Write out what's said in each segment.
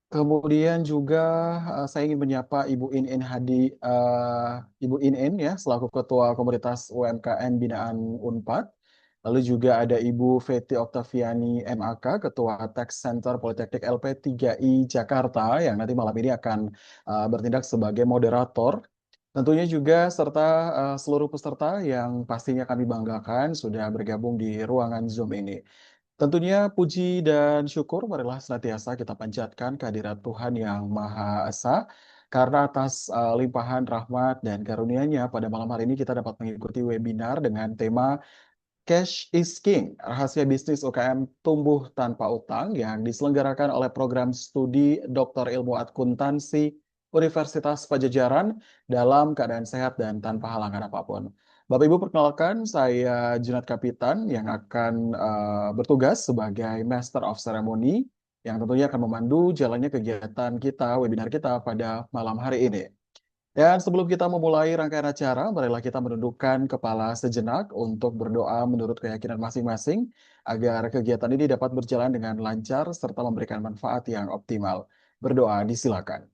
Kemudian juga saya ingin menyapa Ibu In Ibu In ya selaku Ketua Komunitas UMKM Binaan Unpad. Lalu juga ada Ibu Feti Oktaviani MAK, Ketua Tech Center Politeknik LP3I Jakarta yang nanti malam ini akan bertindak sebagai moderator. Tentunya juga serta seluruh peserta yang pastinya kami banggakan sudah bergabung di ruangan Zoom ini. Tentunya puji dan syukur marilah senantiasa kita panjatkan kehadirat Tuhan yang Maha Esa, karena atas limpahan rahmat dan karunia-Nya pada malam hari ini kita dapat mengikuti webinar dengan tema Cash is King, rahasia bisnis UKM tumbuh tanpa utang yang diselenggarakan oleh program studi Dr. Ilmu Akuntansi Universitas Pajajaran dalam keadaan sehat dan tanpa halangan apapun. Bapak Ibu perkenalkan, saya Junat Kapitan yang akan bertugas sebagai Master of Ceremony yang tentunya akan memandu jalannya kegiatan kita, webinar kita pada malam hari ini. Dan sebelum kita memulai rangkaian acara, marilah kita menundukkan kepala sejenak untuk berdoa menurut keyakinan masing-masing agar kegiatan ini dapat berjalan dengan lancar serta memberikan manfaat yang optimal. Berdoa disilakan.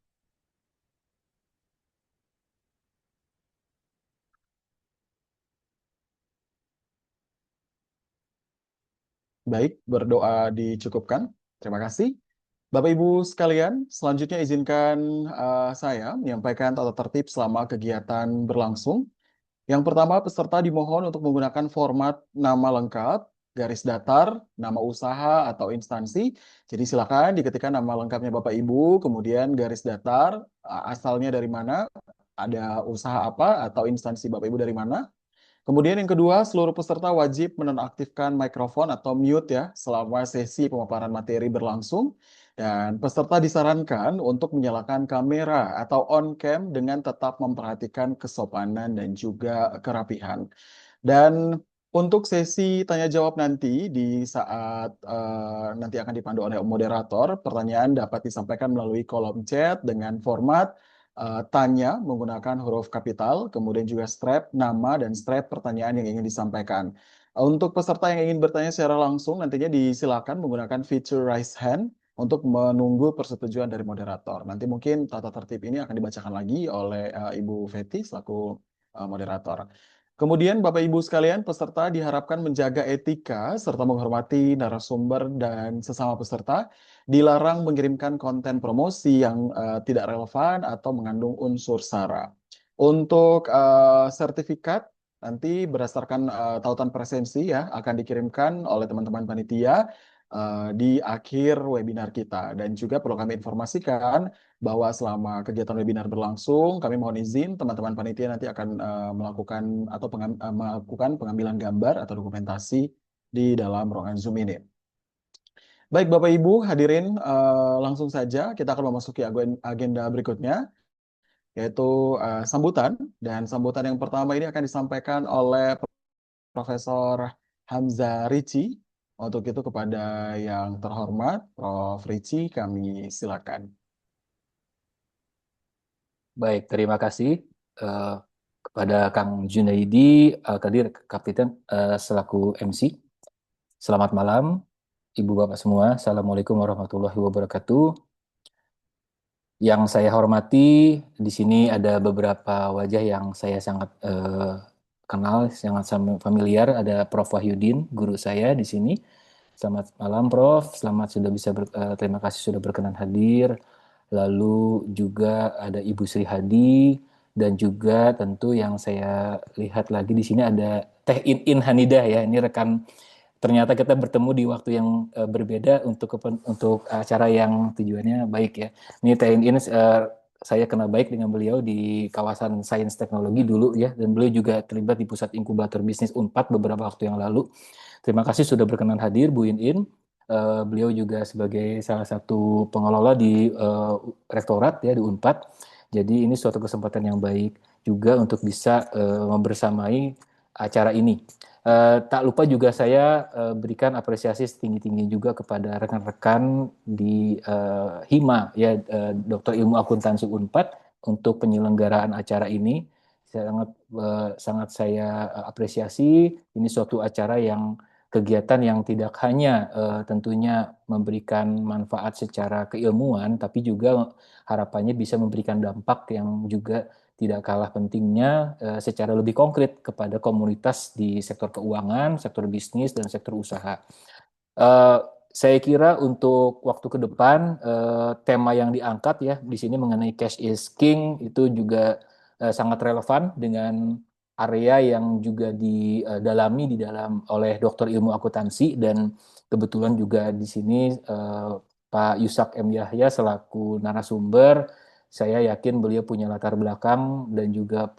Baik, berdoa dicukupkan. Terima kasih. Bapak Ibu sekalian, selanjutnya izinkan saya menyampaikan tata tertib selama kegiatan berlangsung. Yang pertama, peserta dimohon untuk menggunakan format nama lengkap, garis datar, nama usaha atau instansi. Jadi silakan diketikkan nama lengkapnya Bapak Ibu, kemudian garis datar, asalnya dari mana, ada usaha apa atau instansi Bapak Ibu dari mana. Kemudian yang kedua, seluruh peserta wajib menonaktifkan mikrofon atau mute ya selama sesi pemaparan materi berlangsung. Dan peserta disarankan untuk menyalakan kamera atau on cam dengan tetap memperhatikan kesopanan dan juga kerapihan. Dan untuk sesi tanya jawab nanti di saat nanti akan dipandu oleh moderator, pertanyaan dapat disampaikan melalui kolom chat dengan format tanya menggunakan huruf kapital, kemudian juga strap nama dan strap pertanyaan yang ingin disampaikan. Untuk peserta yang ingin bertanya secara langsung, nantinya disilakan menggunakan fitur raise hand untuk menunggu persetujuan dari moderator. Nanti mungkin tata tertib ini akan dibacakan lagi oleh Ibu Feti selaku moderator. Kemudian Bapak Ibu sekalian, peserta diharapkan menjaga etika serta menghormati narasumber dan sesama peserta. Dilarang mengirimkan konten promosi yang tidak relevan atau mengandung unsur SARA. Untuk sertifikat nanti berdasarkan tautan presensi ya akan dikirimkan oleh teman-teman panitia di akhir webinar kita. Dan juga perlu kami informasikan bahwa selama kegiatan webinar berlangsung, kami mohon izin teman-teman panitia nanti akan melakukan atau melakukan pengambilan gambar atau dokumentasi di dalam ruangan Zoom ini. Baik Bapak Ibu hadirin, langsung saja kita akan memasuki agenda berikutnya, yaitu sambutan. Dan sambutan yang pertama ini akan disampaikan oleh Profesor Hamzah Rici. Untuk itu kepada yang terhormat, Prof. Rici, kami silakan. Baik, terima kasih eh, kepada Kang Junaidi, Kadir Kapitan selaku MC. Selamat malam, Ibu Bapak semua. Assalamualaikum warahmatullahi wabarakatuh. Yang saya hormati, di sini ada beberapa wajah yang saya sangat kenal, sangat familiar. Ada Prof. Wahyudin, guru saya di sini. Selamat malam, Prof. Terima kasih sudah berkenan hadir. Lalu juga ada Ibu Sri Hadi dan juga tentu yang saya lihat lagi di sini ada Teh In Hanidah ya. Ini rekan, ternyata kita bertemu di waktu yang berbeda untuk acara yang tujuannya baik ya. Ini Teh In saya kenal baik dengan beliau di kawasan Sains Teknologi dulu ya, dan beliau juga terlibat di Pusat Inkubator Bisnis Unpad beberapa waktu yang lalu. Terima kasih sudah berkenan hadir Bu In. Beliau juga sebagai salah satu pengelola di rektorat ya di Unpad. Jadi ini suatu kesempatan yang baik juga untuk bisa membersamai acara ini. Tak lupa juga saya berikan apresiasi setinggi-tinggi juga kepada rekan-rekan di HIMA ya, Dokter Ilmu Akuntansi Unpad untuk penyelenggaraan acara ini. Sangat sangat saya apresiasi. Ini suatu acara yang kegiatan yang tidak hanya tentunya memberikan manfaat secara keilmuan, tapi juga harapannya bisa memberikan dampak yang juga tidak kalah pentingnya secara lebih konkret kepada komunitas di sektor keuangan, sektor bisnis, dan sektor usaha. Eh, saya kira untuk waktu ke depan tema yang diangkat ya di sini mengenai cash is king itu juga sangat relevan dengan area yang juga didalami di dalam oleh dokter ilmu akuntansi dan kebetulan juga di sini Pak Yusak M. Yahya selaku narasumber saya yakin beliau punya latar belakang dan juga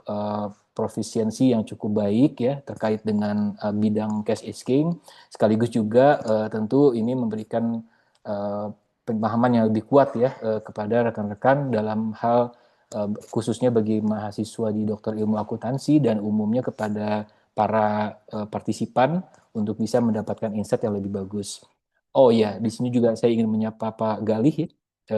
profisiensi yang cukup baik ya terkait dengan bidang cash is king. Sekaligus juga tentu ini memberikan uh, pemahaman yang lebih kuat ya kepada rekan-rekan dalam hal khususnya bagi mahasiswa di dokter ilmu akuntansi dan umumnya kepada para partisipan untuk bisa mendapatkan insight yang lebih bagus. Oh ya, di sini juga saya ingin menyapa Pak Galih ya.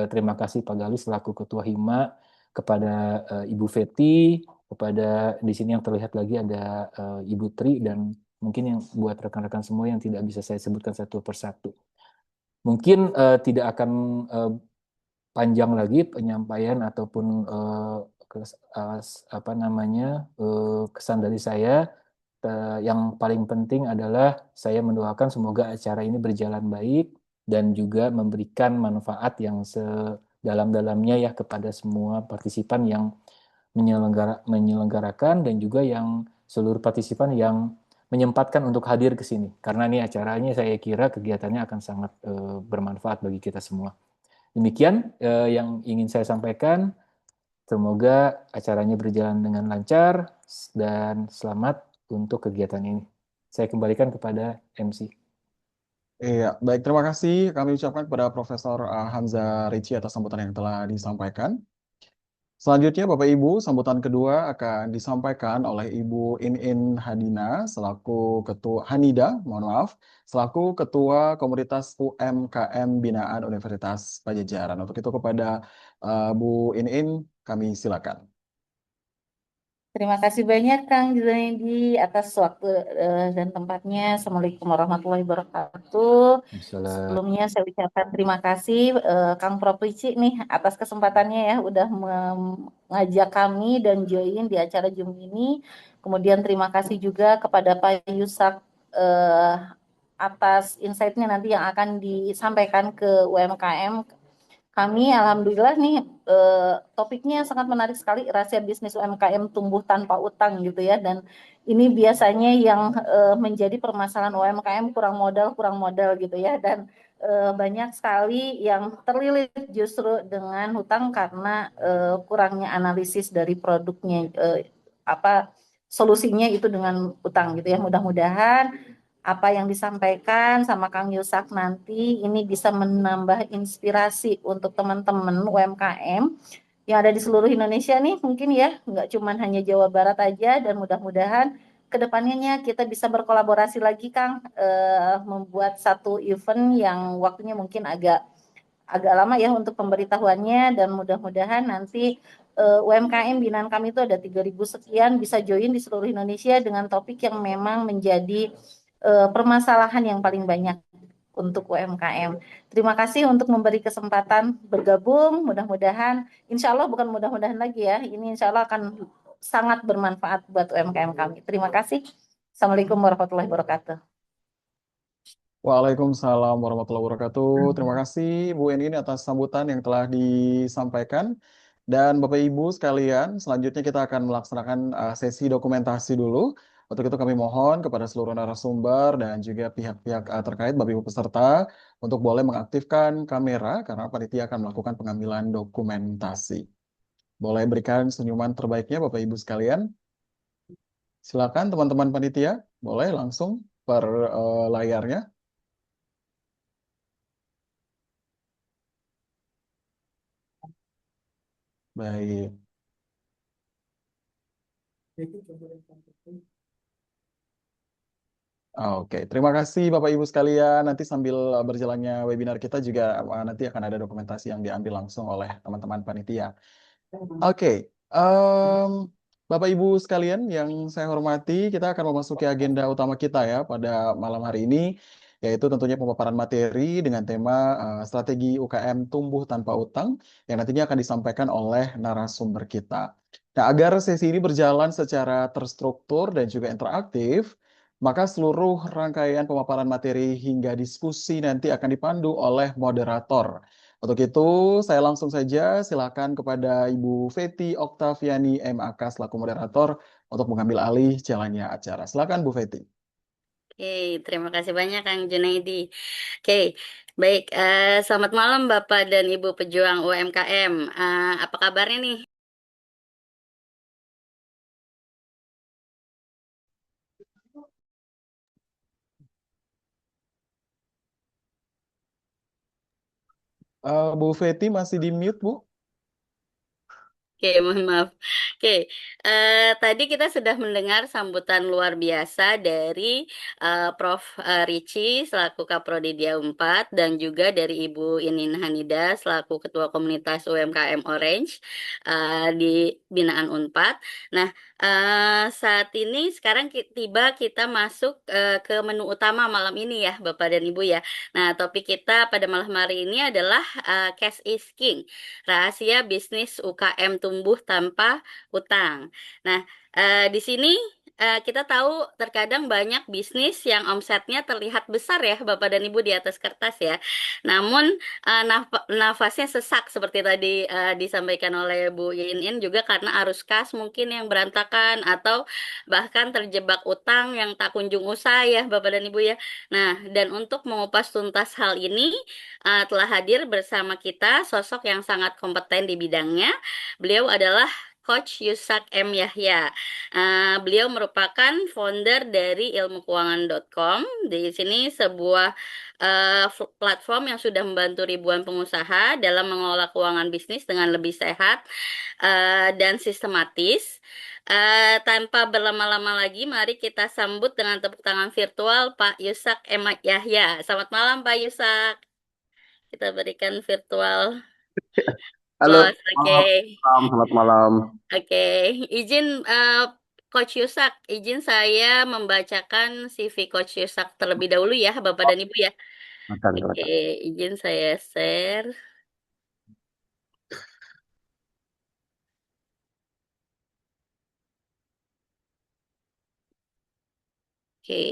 Terima kasih Pak Galih selaku Ketua Hima, kepada Ibu Feti, kepada di sini yang terlihat lagi ada Ibu Tri dan mungkin yang buat rekan-rekan semua yang tidak bisa saya sebutkan satu persatu. Mungkin tidak akan panjang lagi penyampaian ataupun apa namanya kesan dari saya. Yang paling penting adalah saya mendoakan semoga acara ini berjalan baik dan juga memberikan manfaat yang sedalam-dalamnya ya kepada semua partisipan yang menyelenggarakan dan juga yang seluruh partisipan yang menyempatkan untuk hadir ke sini. Karena ini acaranya saya kira kegiatannya akan sangat bermanfaat bagi kita semua. Demikian yang ingin saya sampaikan. Semoga acaranya berjalan dengan lancar dan selamat untuk kegiatan ini. Saya kembalikan kepada MC. Iya, baik. Terima kasih kami ucapkan kepada Profesor Hamzah Ricci atas sambutan yang telah disampaikan. Selanjutnya, Bapak Ibu, sambutan kedua akan disampaikan oleh Ibu In Hadina selaku Ketua Hanida, mohon maaf, selaku Ketua Komunitas UMKM Binaan Universitas Pajajaran. Untuk itu kepada Bu In, kami silakan. Terima kasih banyak Kang Junaidi atas waktu dan tempatnya. Assalamualaikum warahmatullahi wabarakatuh. Salam. Sebelumnya saya ucapkan terima kasih Kang Prof. Ricci nih atas kesempatannya ya udah mengajak kami dan join di acara Zoom ini. Kemudian terima kasih juga kepada Pak Yusak eh, atas insight-nya nanti yang akan disampaikan ke UMKM kami. Alhamdulillah nih topiknya sangat menarik sekali, rahasia bisnis UMKM tumbuh tanpa utang gitu ya. Dan ini biasanya yang menjadi permasalahan UMKM kurang modal gitu ya. Dan banyak sekali yang terlilit justru dengan hutang karena kurangnya analisis dari produknya, apa solusinya itu dengan utang gitu ya. Mudah-mudahan apa yang disampaikan sama Kang Yusak nanti ini bisa menambah inspirasi untuk teman-teman UMKM yang ada di seluruh Indonesia nih mungkin ya, nggak cuma hanya Jawa Barat aja. Dan mudah-mudahan kedepannya kita bisa berkolaborasi lagi Kang, membuat satu event yang waktunya mungkin agak agak lama ya untuk pemberitahuannya. Dan mudah-mudahan nanti UMKM binaan kami itu ada 3.000 sekian bisa join di seluruh Indonesia dengan topik yang memang menjadi permasalahan yang paling banyak untuk UMKM. Terima kasih untuk memberi kesempatan bergabung. Mudah-mudahan, insya Allah bukan mudah-mudahan lagi ya, ini insya Allah akan sangat bermanfaat buat UMKM kami. Terima kasih. Assalamualaikum warahmatullahi wabarakatuh. Waalaikumsalam warahmatullahi wabarakatuh. Terima kasih Bu In atas sambutan yang telah disampaikan. Dan Bapak Ibu sekalian, selanjutnya kita akan melaksanakan sesi dokumentasi dulu. Untuk itu kami mohon kepada seluruh narasumber dan juga pihak-pihak terkait Bapak Ibu peserta untuk boleh mengaktifkan kamera karena panitia akan melakukan pengambilan dokumentasi. Boleh berikan senyuman terbaiknya Bapak Ibu sekalian. Silakan teman-teman panitia, boleh langsung per layarnya. Baik. Oke, terima kasih Bapak Ibu sekalian. Nanti sambil berjalannya webinar kita juga nanti akan ada dokumentasi yang diambil langsung oleh teman-teman panitia. Oke, em, Bapak Ibu sekalian yang saya hormati, kita akan memasuki agenda utama kita ya pada malam hari ini, yaitu tentunya pemaparan materi dengan tema strategi UKM tumbuh tanpa utang yang nantinya akan disampaikan oleh narasumber kita. Nah, agar sesi ini berjalan secara terstruktur dan juga interaktif, maka seluruh rangkaian pemaparan materi hingga diskusi nanti akan dipandu oleh moderator. Untuk itu, saya langsung saja silakan kepada Ibu Feti Oktaviani MAK selaku moderator untuk mengambil alih jalannya acara. Silakan Bu Feti. Oke, terima kasih banyak Kang Junaidi. Oke, baik. Selamat malam Bapak dan Ibu pejuang UMKM. Apa kabarnya nih? Bu Feti masih di mute, Bu? Oke, mohon maaf. Oke, tadi kita sudah mendengar sambutan luar biasa dari Prof. Ricci selaku Kaprodi Dia 4 dan juga dari Ibu Inin Hanida selaku Ketua Komunitas UMKM Orange di binaan Unpad. Nah, saat ini sekarang tiba kita masuk ke menu utama malam ini ya, Bapak dan Ibu ya. Nah, topik kita pada malam hari ini adalah Cash is King. Rahasia bisnis UKM tumbuh tanpa utang. Nah, di sini kita tahu terkadang banyak bisnis yang omsetnya terlihat besar ya, Bapak dan Ibu di atas kertas ya. Namun nafasnya sesak seperti tadi disampaikan oleh Bu Inin juga karena arus kas mungkin yang berantakan atau bahkan terjebak utang yang tak kunjung usai ya, Bapak dan Ibu ya. Nah, dan untuk mengupas tuntas hal ini telah hadir bersama kita sosok yang sangat kompeten di bidangnya. Beliau adalah Coach Yusak M. Yahya. Beliau merupakan founder dari ilmukeuangan.com. Di sini sebuah platform yang sudah membantu ribuan pengusaha dalam mengelola keuangan bisnis dengan lebih sehat dan sistematis. Tanpa berlama-lama lagi, mari kita sambut dengan tepuk tangan virtual Pak Yusak M. Yahya. Selamat malam Pak Yusak. Kita berikan virtual Halo, applause. Oke. selamat malam. Oke, izin Coach Yusak, izin saya membacakan CV Coach Yusak terlebih dahulu ya, Bapak dan Ibu ya. Oke, izin saya share. Oke,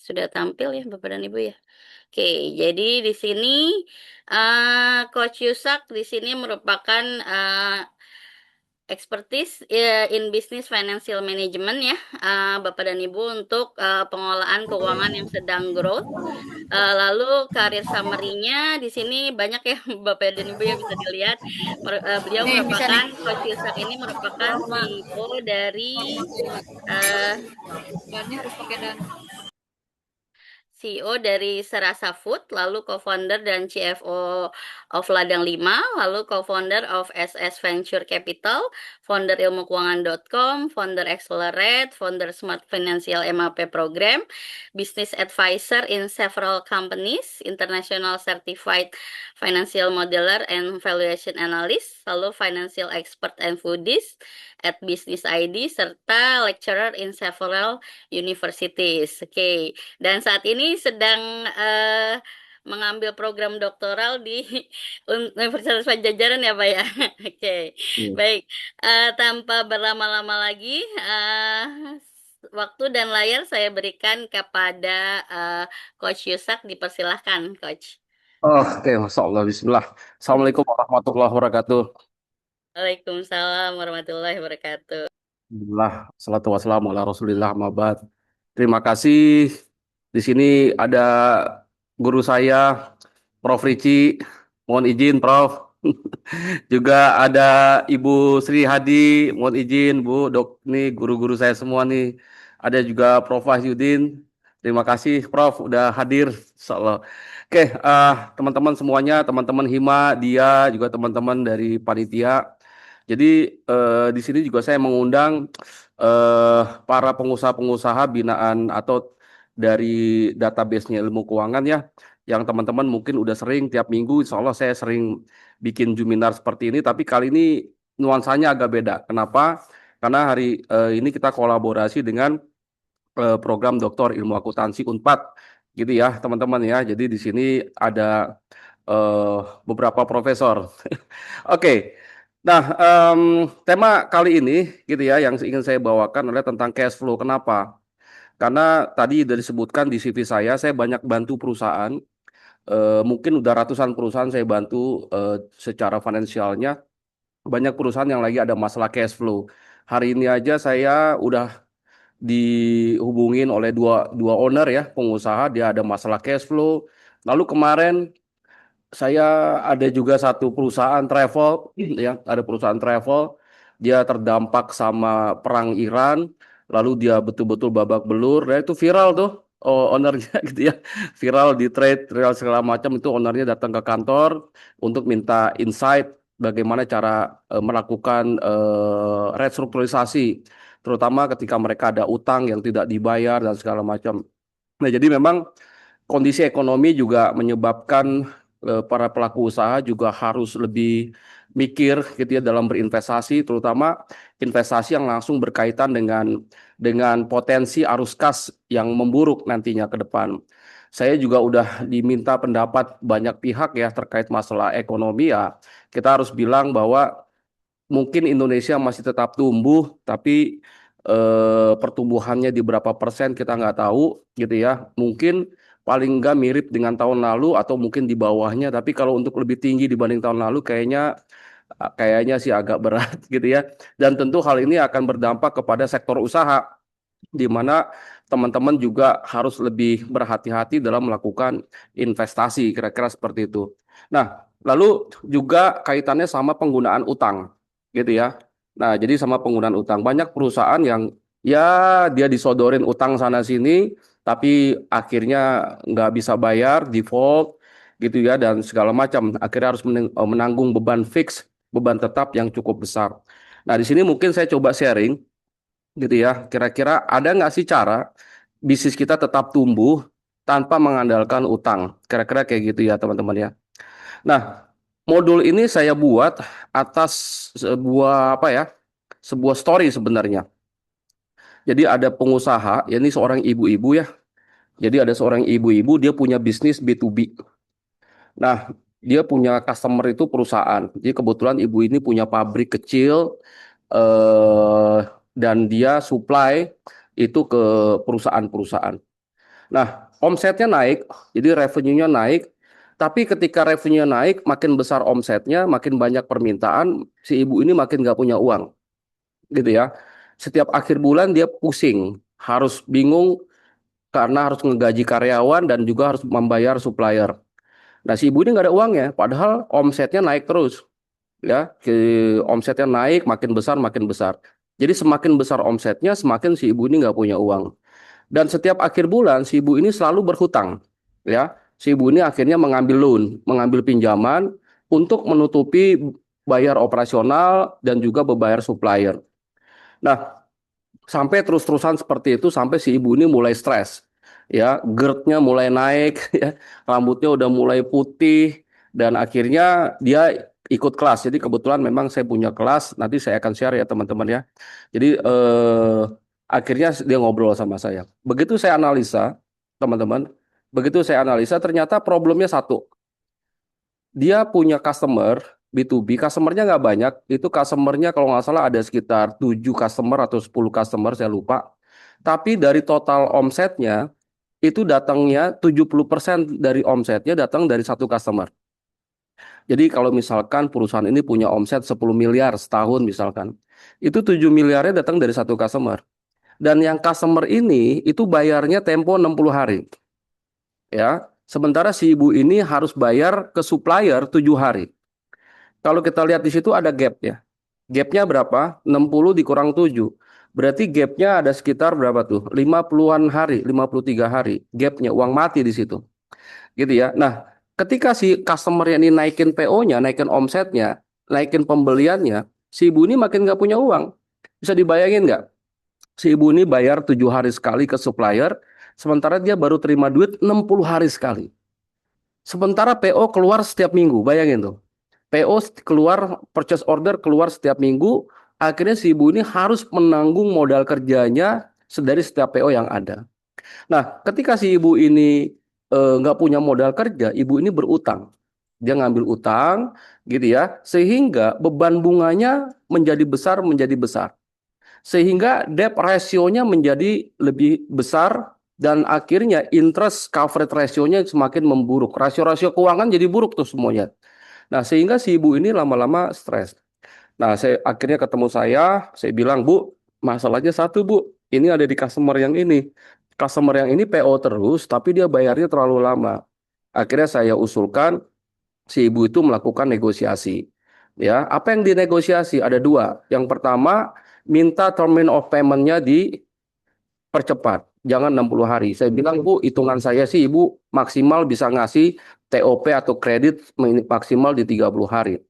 sudah tampil ya Bapak dan Ibu ya. Oke, jadi di sini Coach Yusak di sini merupakan expertise in business financial management ya, Bapak dan Ibu untuk pengolahan keuangan yang sedang growth. Lalu karir summary-nya di sini banyak ya Bapak dan Ibu ya bisa dilihat. Beliau merupakan Coach Yusak ini merupakan CEO dari CEO dari Serasa Food, lalu co-founder dan CFO of Ladang 5, lalu co-founder of SS Venture Capital, founder ilmukeuangan.com, founder Accelerate, founder Smart Financial MAP Program, business advisor in several companies, international certified financial modeler and valuation analyst, lalu financial expert and foodies at Business ID, serta lecturer in several universities. Oke. Dan saat ini sedang mengambil program doktoral di Universitas Pajajaran ya Pak ya. Oke, baik. Tanpa berlama-lama lagi, waktu dan layar saya berikan kepada Coach Yusak. Dipersilahkan, Coach. Oke, Masya Allah, Bismillah. Assalamualaikum warahmatullahi wabarakatuh. Waalaikumsalam warahmatullahi wabarakatuh. Alhamdulillah, salatu wassalamu ala Rasulillah mabad. Terima kasih. Di sini ada guru saya, Prof. Ricci. Mohon izin, Prof. Juga ada Ibu Sri Hadi. Mohon izin, Bu. Dok, nih guru-guru saya semua nih. Ada juga Prof. Wahyudin. Terima kasih, Prof. Udah hadir. Insyaallah. Oke, teman-teman semuanya, teman-teman Hima, dia juga teman-teman dari panitia. Jadi di sini juga saya mengundang para pengusaha-pengusaha binaan atau dari database-nya ilmu keuangan ya, yang teman-teman mungkin udah sering tiap minggu, insya Allah saya sering bikin Juminar seperti ini, tapi kali ini nuansanya agak beda. Kenapa? karena hari ini kita kolaborasi dengan program Doktor Ilmu Akuntansi Unpad, gitu ya teman-teman ya. Jadi di sini ada beberapa profesor. Oke. Nah, tema kali ini gitu ya yang ingin saya bawakan adalah tentang cash flow. Kenapa? Karena tadi sudah disebutkan di CV saya banyak bantu perusahaan. Mungkin udah ratusan perusahaan saya bantu secara finansialnya. Banyak perusahaan yang lagi ada masalah cash flow. Hari ini aja saya udah dihubungin oleh dua owner ya, pengusaha, dia ada masalah cash flow. Lalu kemarin saya ada juga satu perusahaan travel, ya, ada perusahaan travel, dia terdampak sama perang Iran, lalu dia betul-betul babak belur, dan itu viral tuh, ownernya gitu ya, viral di trade, viral segala macam itu ownernya datang ke kantor untuk minta insight bagaimana cara melakukan restrukturisasi, terutama ketika mereka ada utang yang tidak dibayar dan segala macam. Nah, jadi memang kondisi ekonomi juga menyebabkan para pelaku usaha juga harus lebih mikir gitu ya dalam berinvestasi, terutama investasi yang langsung berkaitan dengan potensi arus kas yang memburuk nantinya ke depan. Saya juga udah diminta pendapat banyak pihak ya terkait masalah ekonomi ya. Kita harus bilang bahwa mungkin Indonesia masih tetap tumbuh, tapi pertumbuhannya di berapa persen kita nggak tahu gitu ya. Mungkin paling nggak mirip dengan tahun lalu atau mungkin di bawahnya. Tapi kalau untuk lebih tinggi dibanding tahun lalu kayaknya sih agak berat gitu ya. Dan tentu hal ini akan berdampak kepada sektor usaha, di mana teman-teman juga harus lebih berhati-hati dalam melakukan investasi, kira-kira seperti itu. Nah, lalu juga kaitannya sama penggunaan utang, gitu ya. Nah, jadi sama penggunaan utang. Banyak perusahaan yang ya dia disodorin utang sana-sini, tapi akhirnya nggak bisa bayar, default, gitu ya, dan segala macam. Akhirnya harus menanggung beban fix, beban tetap yang cukup besar. Nah, di sini mungkin saya coba sharing gitu ya. Kira-kira ada nggak sih cara bisnis kita tetap tumbuh tanpa mengandalkan utang? Kira-kira kayak gitu ya teman-teman ya. Nah, modul ini saya buat atas sebuah apa ya? Sebuah story sebenarnya. Jadi ada pengusaha, ya ini seorang ibu-ibu ya. Jadi ada seorang ibu-ibu dia punya bisnis B2B. Nah, dia punya customer itu perusahaan. Jadi kebetulan ibu ini punya pabrik kecil eh, dan dia supply itu ke perusahaan-perusahaan. Nah, omsetnya naik, jadi revenue-nya naik. Tapi ketika revenue naik, makin besar omsetnya, makin banyak permintaan, si ibu ini makin nggak punya uang, gitu ya. Setiap akhir bulan dia pusing, harus bingung karena harus ngegaji karyawan dan juga harus membayar supplier. Nah, si ibu ini nggak ada uangnya, padahal omsetnya naik terus, ya. Omsetnya naik, makin besar, makin besar. Jadi semakin besar omsetnya, semakin si ibu ini nggak punya uang. Dan setiap akhir bulan si ibu ini selalu berhutang, ya. Si ibu ini akhirnya mengambil loan, mengambil pinjaman untuk menutupi bayar operasional dan juga berbayar supplier. Nah, sampai terus-terusan seperti itu sampai si ibu ini mulai stres, ya, GERD-nya mulai naik, ya, rambutnya udah mulai putih dan akhirnya dia ikut kelas. Jadi kebetulan memang saya punya kelas, nanti saya akan share ya teman-teman ya. Jadi akhirnya dia ngobrol sama saya. Begitu saya analisa, teman-teman, begitu saya analisa ternyata problemnya satu. Dia punya customer B2B, customernya nggak banyak, itu customernya kalau nggak salah ada sekitar 7 customer atau 10 customer, saya lupa. Tapi dari total omsetnya, itu datangnya 70% dari omsetnya datang dari satu customer. Jadi kalau misalkan perusahaan ini punya omset 10 miliar setahun misalkan, itu 7 miliarnya datang dari satu customer. Dan yang customer ini itu bayarnya tempo 60 hari. Ya, sementara si ibu ini harus bayar ke supplier 7 hari. Kalau kita lihat di situ ada gap ya. Gapnya berapa? 60 dikurang 7. Berarti gapnya ada sekitar berapa tuh? 50-an hari, 53 hari. Gapnya, uang mati di situ. Gitu ya. Nah, ketika si customer ini naikin PO-nya, naikin omsetnya, naikin pembeliannya, si ibu ini makin nggak punya uang. Bisa dibayangin nggak? Si ibu ini bayar 7 hari sekali ke supplier, sementara dia baru terima duit 60 hari sekali. Sementara PO keluar setiap minggu, bayangin tuh. PO keluar, purchase order keluar setiap minggu, akhirnya si ibu ini harus menanggung modal kerjanya dari setiap PO yang ada. Nah, ketika si ibu ini nggak punya modal kerja, ibu ini berutang. Dia ngambil utang, gitu ya, sehingga beban bunganya menjadi besar, sehingga debt ratio-nya menjadi lebih besar dan akhirnya interest coverage ratio-nya semakin memburuk. Rasio-rasio keuangan jadi buruk tuh semuanya. Nah, sehingga si ibu ini lama-lama stres. Nah, saya akhirnya ketemu saya bilang, Bu, masalahnya satu, Bu. Ini ada di customer yang ini. Customer yang ini PO terus, tapi dia bayarnya terlalu lama. Akhirnya saya usulkan si ibu itu melakukan negosiasi. Ya, apa yang dinegosiasi? Ada dua. Yang pertama, minta termin of payment-nya dipercepat. Jangan 60 hari. Saya bilang, Bu, hitungan saya sih ibu maksimal bisa ngasih TOP atau kredit maksimal di 30 hari.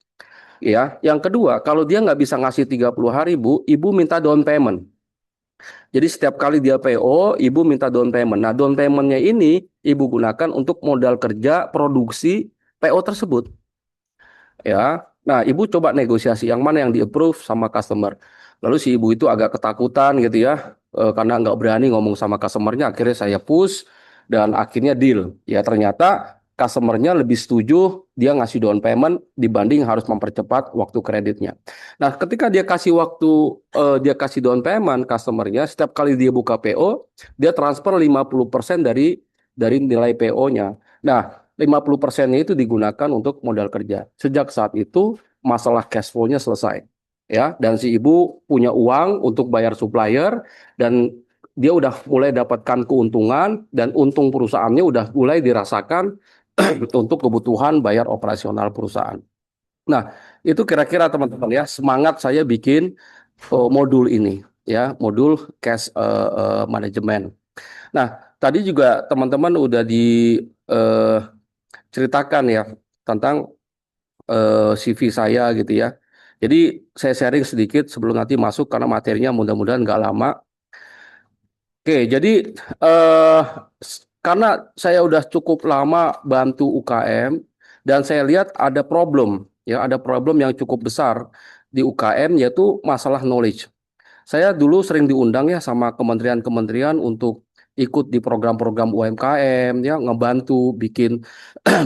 Ya, yang kedua, kalau dia nggak bisa ngasih 30 hari, Bu, ibu minta down payment. Jadi setiap kali dia PO, ibu minta down payment. Nah, down payment-nya ini ibu gunakan untuk modal kerja produksi PO tersebut. Ya, nah ibu coba negosiasi yang mana yang di-approve sama customer. Lalu si ibu itu agak ketakutan gitu ya, karena nggak berani ngomong sama customernya. Akhirnya saya push dan akhirnya deal. Ya ternyata customernya lebih setuju dia ngasih down payment dibanding harus mempercepat waktu kreditnya. Nah, ketika dia kasih dia kasih down payment customernya, setiap kali dia buka PO, dia transfer 50% dari nilai PO-nya. Nah, 50%-nya itu digunakan untuk modal kerja. Sejak saat itu masalah cash flow-nya selesai. Ya, dan si ibu punya uang untuk bayar supplier dan dia udah mulai dapatkan keuntungan dan untung perusahaannya udah mulai dirasakan untuk kebutuhan bayar operasional perusahaan. Nah, itu kira-kira teman-teman ya semangat saya bikin modul ini ya, modul cash management. Nah, tadi juga teman-teman udah ceritakan ya tentang CV saya gitu ya. Jadi saya sharing sedikit sebelum nanti masuk karena materinya mudah-mudahan nggak lama. Oke, jadi eh, karena saya udah cukup lama bantu UKM dan saya lihat ada problem ya, ada problem yang cukup besar di UKM yaitu masalah knowledge. Saya dulu sering diundang ya sama kementerian-kementerian untuk ikut di program-program UMKM ya, ngebantu bikin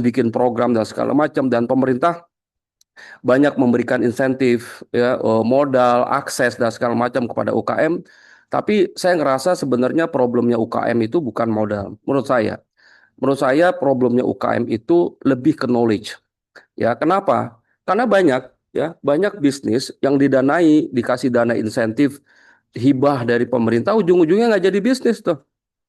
bikin program dan segala macam dan pemerintah banyak memberikan insentif ya, modal, akses dan segala macam kepada UKM. Tapi saya ngerasa sebenarnya problemnya UKM itu bukan modal menurut saya. Menurut saya problemnya UKM itu lebih ke knowledge. Ya, kenapa? Karena banyak bisnis yang didanai, dikasih dana insentif, hibah dari pemerintah, ujung-ujungnya nggak jadi bisnis tuh.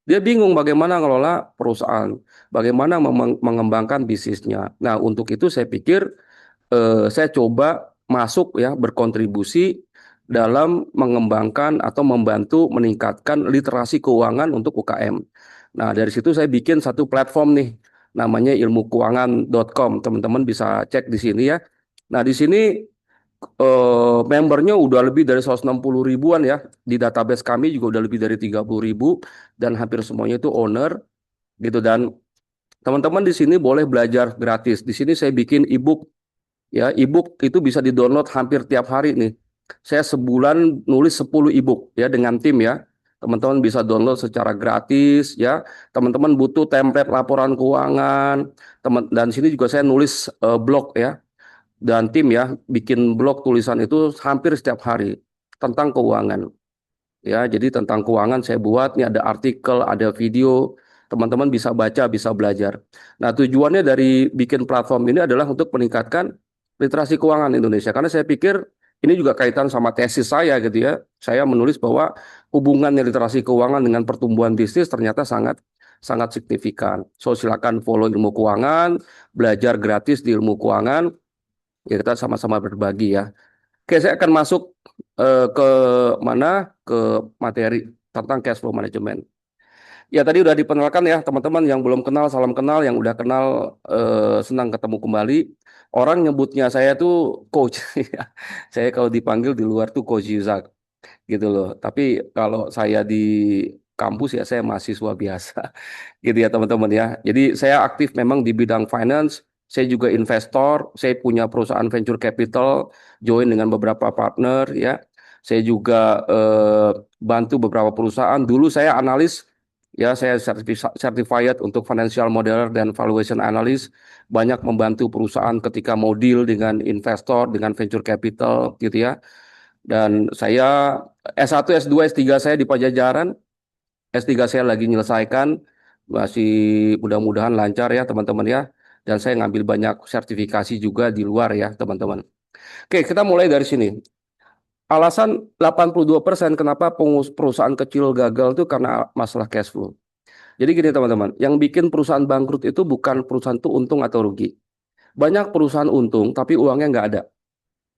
Dia bingung bagaimana ngelola perusahaan, bagaimana mengembangkan bisnisnya. Nah, untuk itu saya pikir saya coba masuk ya berkontribusi dalam mengembangkan atau membantu meningkatkan literasi keuangan untuk UKM. Nah, dari situ saya bikin satu platform nih, namanya ilmukeuangan.com. Teman-teman bisa cek di sini ya. Nah, di sini membernya udah lebih dari 160 ribuan ya. Di database kami juga udah lebih dari 30 ribu dan hampir semuanya itu owner gitu. Dan teman-teman di sini boleh belajar gratis. Di sini saya bikin ebook ya. Ebook itu bisa di-download hampir tiap hari nih. Saya sebulan nulis 10 ebook ya dengan tim ya. Teman-teman bisa download secara gratis ya. Teman-teman butuh template laporan keuangan. Dan di sini juga saya nulis blog ya. Dan tim ya bikin blog tulisan itu hampir setiap hari tentang keuangan. Ya, jadi tentang keuangan saya buat, nih ada artikel, ada video, teman-teman bisa baca, bisa belajar. Nah, tujuannya dari bikin platform ini adalah untuk meningkatkan literasi keuangan Indonesia. Karena saya pikir ini juga kaitan sama tesis saya gitu ya. Saya menulis bahwa hubungannya literasi keuangan dengan pertumbuhan bisnis ternyata sangat sangat signifikan. So, silakan follow ilmu keuangan, belajar gratis di ilmu keuangan. Ya, kita sama-sama berbagi ya. Oke, saya akan masuk ke ke materi tentang cash flow management. Ya, tadi udah diperkenalkan ya teman-teman yang belum kenal, salam kenal, yang udah kenal senang ketemu kembali. Orang nyebutnya saya tuh coach. Saya kalau dipanggil di luar tuh Coach Yuzak gitu loh. Tapi kalau saya di kampus ya saya mahasiswa biasa gitu ya teman-teman ya. Jadi saya aktif memang di bidang finance. Saya juga investor, saya punya perusahaan venture capital, join dengan beberapa partner ya. Saya juga bantu beberapa perusahaan. Dulu saya analis, ya saya certified untuk financial modeler dan valuation analyst. Banyak membantu perusahaan ketika mau deal dengan investor, dengan venture capital, gitu ya. Dan saya S1, S2, S3 saya di Pajajaran, S3 saya lagi menyelesaikan, masih mudah-mudahan lancar ya teman-teman ya. Dan saya ngambil banyak sertifikasi juga di luar ya teman-teman. Oke, kita mulai dari sini. Alasan 82% kenapa perusahaan kecil gagal itu karena masalah cash flow. Jadi gini teman-teman, yang bikin perusahaan bangkrut itu bukan perusahaan itu untung atau rugi. Banyak perusahaan untung tapi uangnya nggak ada.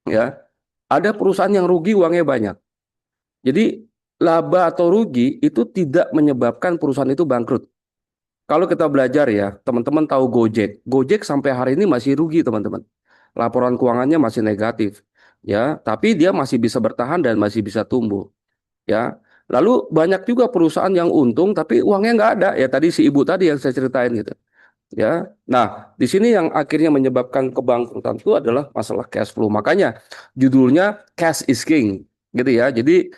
Ya, ada perusahaan yang rugi uangnya banyak. Jadi laba atau rugi itu tidak menyebabkan perusahaan itu bangkrut. Kalau kita belajar ya, teman-teman tahu Gojek. Gojek sampai hari ini masih rugi, teman-teman. Laporan keuangannya masih negatif. Ya, tapi dia masih bisa bertahan dan masih bisa tumbuh. Ya. Lalu banyak juga perusahaan yang untung tapi uangnya nggak ada. Ya tadi si ibu tadi yang saya ceritain gitu. Ya. Nah, di sini yang akhirnya menyebabkan kebangkrutan itu adalah masalah cash flow. Makanya judulnya cash is king, gitu ya. Jadi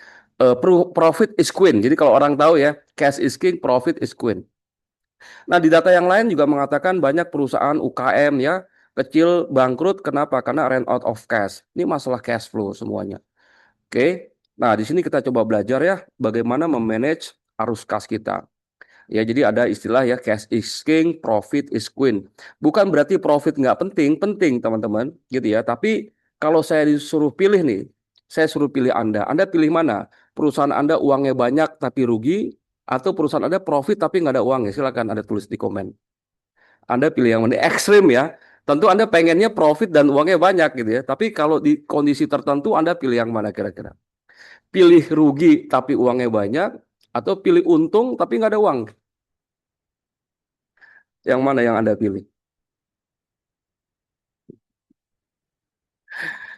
profit is queen. Jadi kalau orang tahu ya, cash is king, profit is queen. Nah, di data yang lain juga mengatakan banyak perusahaan UKM ya, kecil bangkrut. Kenapa? Karena ran out of cash. Ini masalah cash flow semuanya. Oke. Nah, di sini kita coba belajar ya bagaimana memanage arus kas kita. Ya, jadi ada istilah ya cash is king, profit is queen. Bukan berarti profit nggak penting, penting teman-teman, gitu ya. Tapi kalau saya disuruh pilih nih, saya suruh pilih Anda. Anda pilih mana? Perusahaan Anda uangnya banyak tapi rugi, atau perusahaan Anda profit tapi nggak ada uangnya? Silakan Anda tulis di komen. Anda pilih yang mana? Ekstrim ya. Tentu Anda pengennya profit dan uangnya banyak gitu ya. Tapi kalau di kondisi tertentu Anda pilih yang mana kira-kira? Pilih rugi tapi uangnya banyak, atau pilih untung tapi nggak ada uang? Yang mana yang Anda pilih?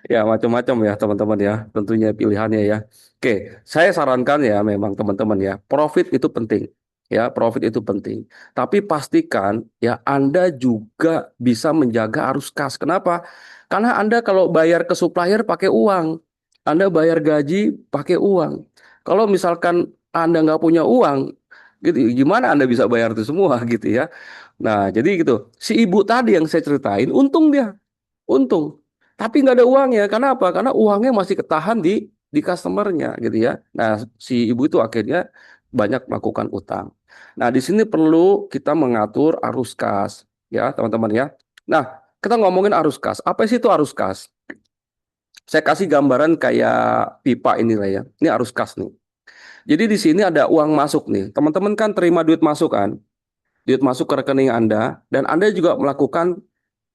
Ya, macam-macam ya teman-teman ya, tentunya pilihannya ya. Oke, saya sarankan ya memang teman-teman ya, profit itu penting. Ya, profit itu penting. Tapi pastikan ya Anda juga bisa menjaga arus kas. Kenapa? Karena Anda kalau bayar ke supplier pakai uang, Anda bayar gaji pakai uang. Kalau misalkan Anda nggak punya uang, gitu, gimana Anda bisa bayar itu semua gitu ya? Nah, jadi gitu. Si ibu tadi yang saya ceritain, untung dia. Untung. Tapi nggak ada uangnya. Karena apa? Karena uangnya masih ketahan di customernya gitu ya. Nah, si ibu itu akhirnya banyak melakukan utang. Nah, di sini perlu kita mengatur arus kas ya, teman-teman ya. Nah, kita ngomongin arus kas. Apa sih itu arus kas? Saya kasih gambaran kayak pipa inilah ya. Ini arus kas nih. Jadi di sini ada uang masuk nih. Teman-teman kan terima duit masuk kan? Duit masuk ke rekening Anda dan Anda juga melakukan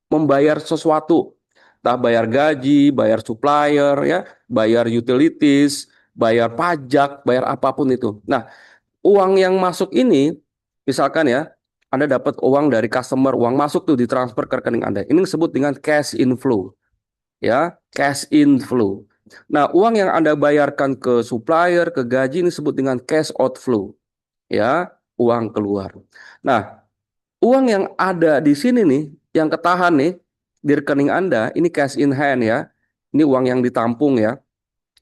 membayar sesuatu, entah bayar gaji, bayar supplier, ya, bayar utilities, bayar pajak, bayar apapun itu. Nah, uang yang masuk ini, misalkan ya, Anda dapat uang dari customer, uang masuk tuh ditransfer ke rekening Anda. Ini disebut dengan cash inflow, ya, cash inflow. Nah, uang yang Anda bayarkan ke supplier, ke gaji ini disebut dengan cash outflow, ya, uang keluar. Nah, uang yang ada di sini nih, yang ketahan nih di rekening Anda, ini cash in hand ya. Ini uang yang ditampung ya.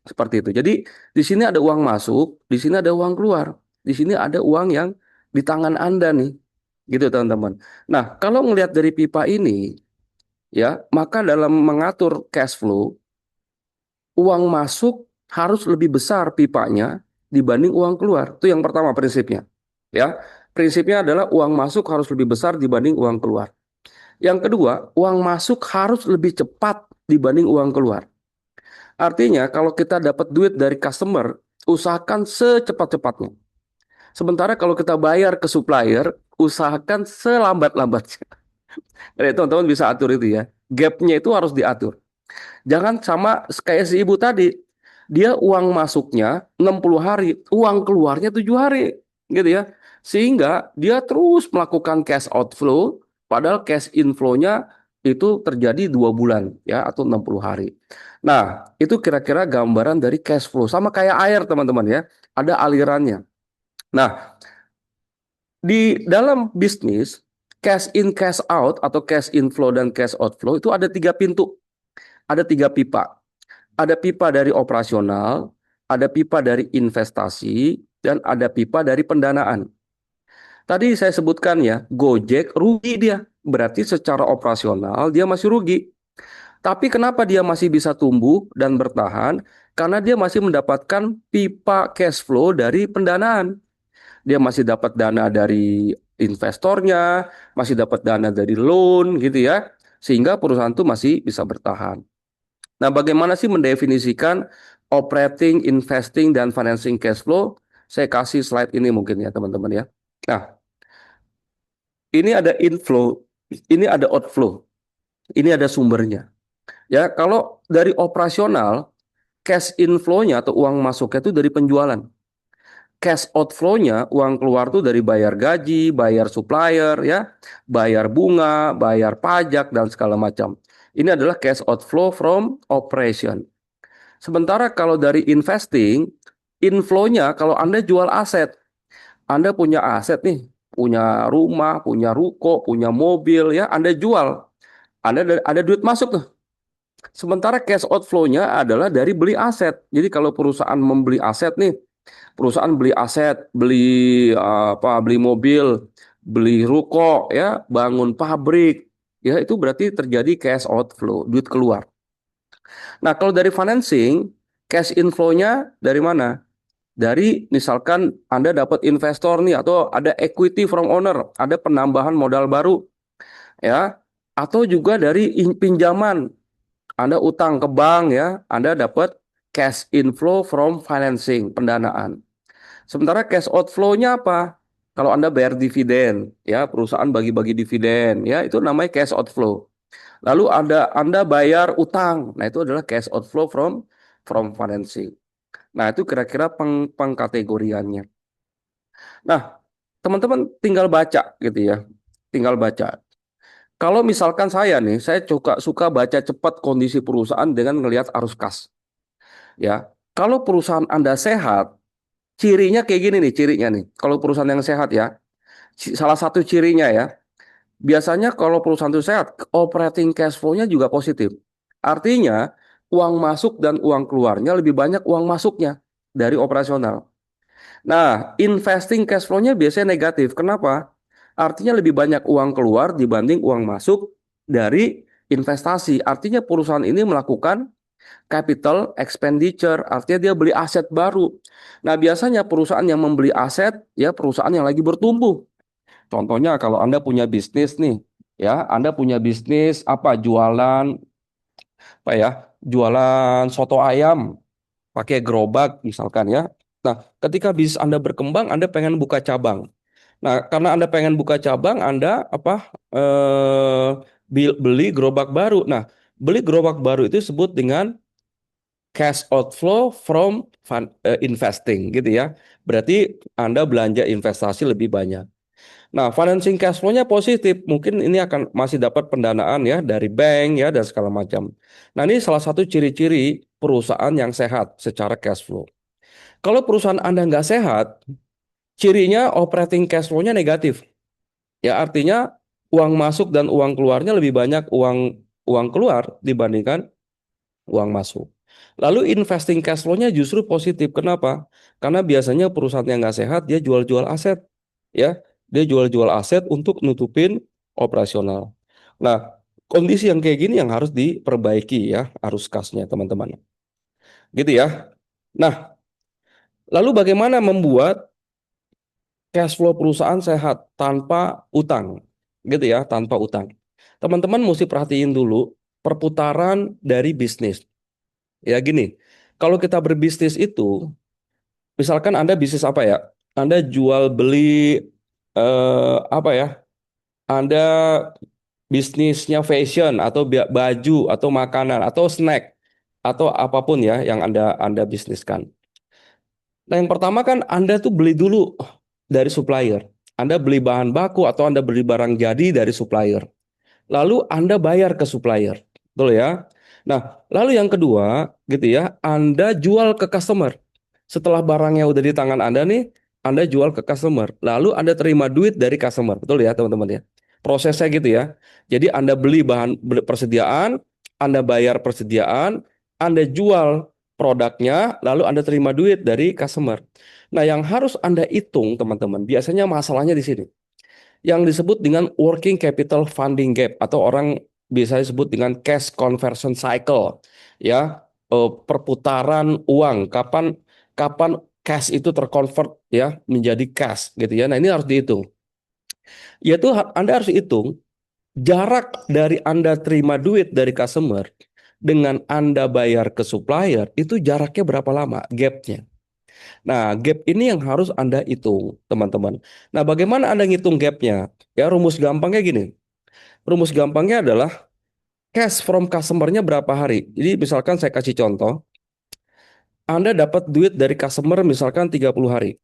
Seperti itu. Jadi di sini ada uang masuk, di sini ada uang keluar. Di sini ada uang yang di tangan Anda nih. Gitu teman-teman. Nah, kalau melihat dari pipa ini ya, maka dalam mengatur cash flow, uang masuk harus lebih besar pipanya dibanding uang keluar. Itu yang pertama prinsipnya. Ya. Prinsipnya adalah uang masuk harus lebih besar dibanding uang keluar. Yang kedua, uang masuk harus lebih cepat dibanding uang keluar. Artinya, kalau kita dapat duit dari customer, usahakan secepat-cepatnya. Sementara kalau kita bayar ke supplier, usahakan selambat-lambatnya. Jadi teman-teman bisa atur itu ya. Gapnya itu harus diatur. Jangan sama kayak si ibu tadi. Dia uang masuknya 60 hari, uang keluarnya 7 hari. Gitu ya. Sehingga dia terus melakukan cash outflow, padahal cash inflow-nya itu terjadi 2 bulan ya atau 60 hari. Nah, itu kira-kira gambaran dari cash flow. Sama kayak air teman-teman ya. Ada alirannya. Nah, di dalam bisnis, cash in, cash out atau cash inflow dan cash outflow itu ada 3 pintu. Ada 3 pipa. Ada pipa dari operasional, ada pipa dari investasi, dan ada pipa dari pendanaan. Tadi saya sebutkan ya, Gojek rugi dia. Berarti secara operasional dia masih rugi. Tapi kenapa dia masih bisa tumbuh dan bertahan? Karena dia masih mendapatkan pipa cash flow dari pendanaan. Dia masih dapat dana dari investornya, masih dapat dana dari loan gitu ya. Sehingga perusahaan itu masih bisa bertahan. Nah, bagaimana sih mendefinisikan operating, investing, dan financing cash flow? Saya kasih slide ini mungkin ya teman-teman ya. Nah, ini ada inflow, ini ada outflow, ini ada sumbernya. Ya, kalau dari operasional, cash inflow-nya atau uang masuknya itu dari penjualan. Cash outflow-nya, uang keluar tuh dari bayar gaji, bayar supplier, ya, bayar bunga, bayar pajak, dan segala macam. Ini adalah cash outflow from operation. Sementara kalau dari investing, inflow-nya kalau Anda jual aset, Anda punya aset nih, punya rumah, punya ruko, punya mobil, ya, Anda jual, Anda ada duit masuk tuh. Sementara cash outflow-nya adalah dari beli aset. Jadi kalau perusahaan membeli aset nih, perusahaan beli aset, beli mobil, beli ruko, ya, bangun pabrik, ya itu berarti terjadi cash outflow, duit keluar. Nah, kalau dari financing, cash inflow-nya dari mana? Dari misalkan Anda dapat investor nih atau ada equity from owner, ada penambahan modal baru, ya, atau juga dari pinjaman. Anda utang ke bank ya, Anda dapat cash inflow from financing, pendanaan. Sementara cash outflow-nya apa? Kalau Anda bayar dividen, ya, perusahaan bagi-bagi dividen, ya, itu namanya cash outflow. Lalu Anda bayar utang. Nah, itu adalah cash outflow from financing. Nah, itu kira-kira pengkategoriannya. Nah, teman-teman tinggal baca gitu ya. Tinggal baca. Kalau misalkan saya nih, saya suka baca cepat kondisi perusahaan dengan melihat arus kas. Ya, kalau perusahaan Anda sehat, cirinya kayak gini nih, cirinya nih. Kalau perusahaan yang sehat ya, salah satu cirinya ya, biasanya kalau perusahaan itu sehat, operating cash flow-nya juga positif. Artinya, uang masuk dan uang keluarnya lebih banyak uang masuknya dari operasional. Nah, investing cash flow-nya biasanya negatif. Kenapa? Artinya lebih banyak uang keluar dibanding uang masuk dari investasi. Artinya perusahaan ini melakukan capital expenditure, artinya dia beli aset baru. Nah, biasanya perusahaan yang membeli aset, ya perusahaan yang lagi bertumbuh. Contohnya kalau Anda punya bisnis nih, ya, Anda punya bisnis apa? Jualan soto ayam pakai gerobak misalkan ya. Nah, ketika bisnis Anda berkembang, Anda pengen buka cabang. Nah, karena Anda pengen buka cabang, Anda beli gerobak baru. Nah, beli gerobak baru itu disebut dengan cash outflow from investing gitu ya. Berarti Anda belanja investasi lebih banyak. Nah, financing cash flow-nya positif. Mungkin ini akan masih dapat pendanaan ya dari bank ya dan segala macam. Nah, ini salah satu ciri-ciri perusahaan yang sehat secara cash flow. Kalau perusahaan Anda nggak sehat, cirinya operating cash flow-nya negatif. Ya, artinya uang masuk dan uang keluarnya lebih banyak uang uang keluar dibandingkan uang masuk. Lalu investing cash flow-nya justru positif. Kenapa? Karena biasanya perusahaan yang nggak sehat dia jual-jual aset, ya, dia jual-jual aset untuk nutupin operasional. Nah, kondisi yang kayak gini yang harus diperbaiki ya, arus kasnya teman-teman. Gitu ya. Nah, lalu bagaimana membuat cash flow perusahaan sehat tanpa utang? Gitu ya, tanpa utang. Teman-teman mesti perhatiin dulu perputaran dari bisnis. Ya gini, kalau kita berbisnis itu, misalkan Anda bisnis apa ya? Anda jual beli apa ya? Anda bisnisnya fashion atau baju atau makanan atau snack atau apapun ya yang Anda bisniskan. Nah, yang pertama kan Anda tuh beli dulu dari supplier. Anda beli bahan baku atau Anda beli barang jadi dari supplier. Lalu Anda bayar ke supplier. Betul ya? Nah, lalu yang kedua, gitu ya, Anda jual ke customer. Setelah barangnya udah di tangan Anda nih, Anda jual ke customer. Lalu Anda terima duit dari customer. Betul ya, teman-teman ya? Prosesnya gitu ya. Jadi Anda beli persediaan, Anda bayar persediaan, Anda jual produknya, lalu Anda terima duit dari customer. Nah, yang harus Anda hitung, teman-teman, biasanya masalahnya di sini. Yang disebut dengan working capital funding gap atau orang biasanya sebut dengan cash conversion cycle, ya, perputaran uang. Kapan kapan cash itu terconvert ya menjadi cash gitu ya. Nah, ini harus dihitung. Yaitu Anda harus hitung jarak dari Anda terima duit dari customer dengan Anda bayar ke supplier itu jaraknya berapa lama gapnya. Nah, gap ini yang harus Anda hitung, teman-teman. Nah, bagaimana Anda ngitung gapnya? Ya, rumus gampangnya gini. Rumus gampangnya adalah cash from customer-nya berapa hari. Jadi, misalkan saya kasih contoh, Anda dapat duit dari customer misalkan 30 hari.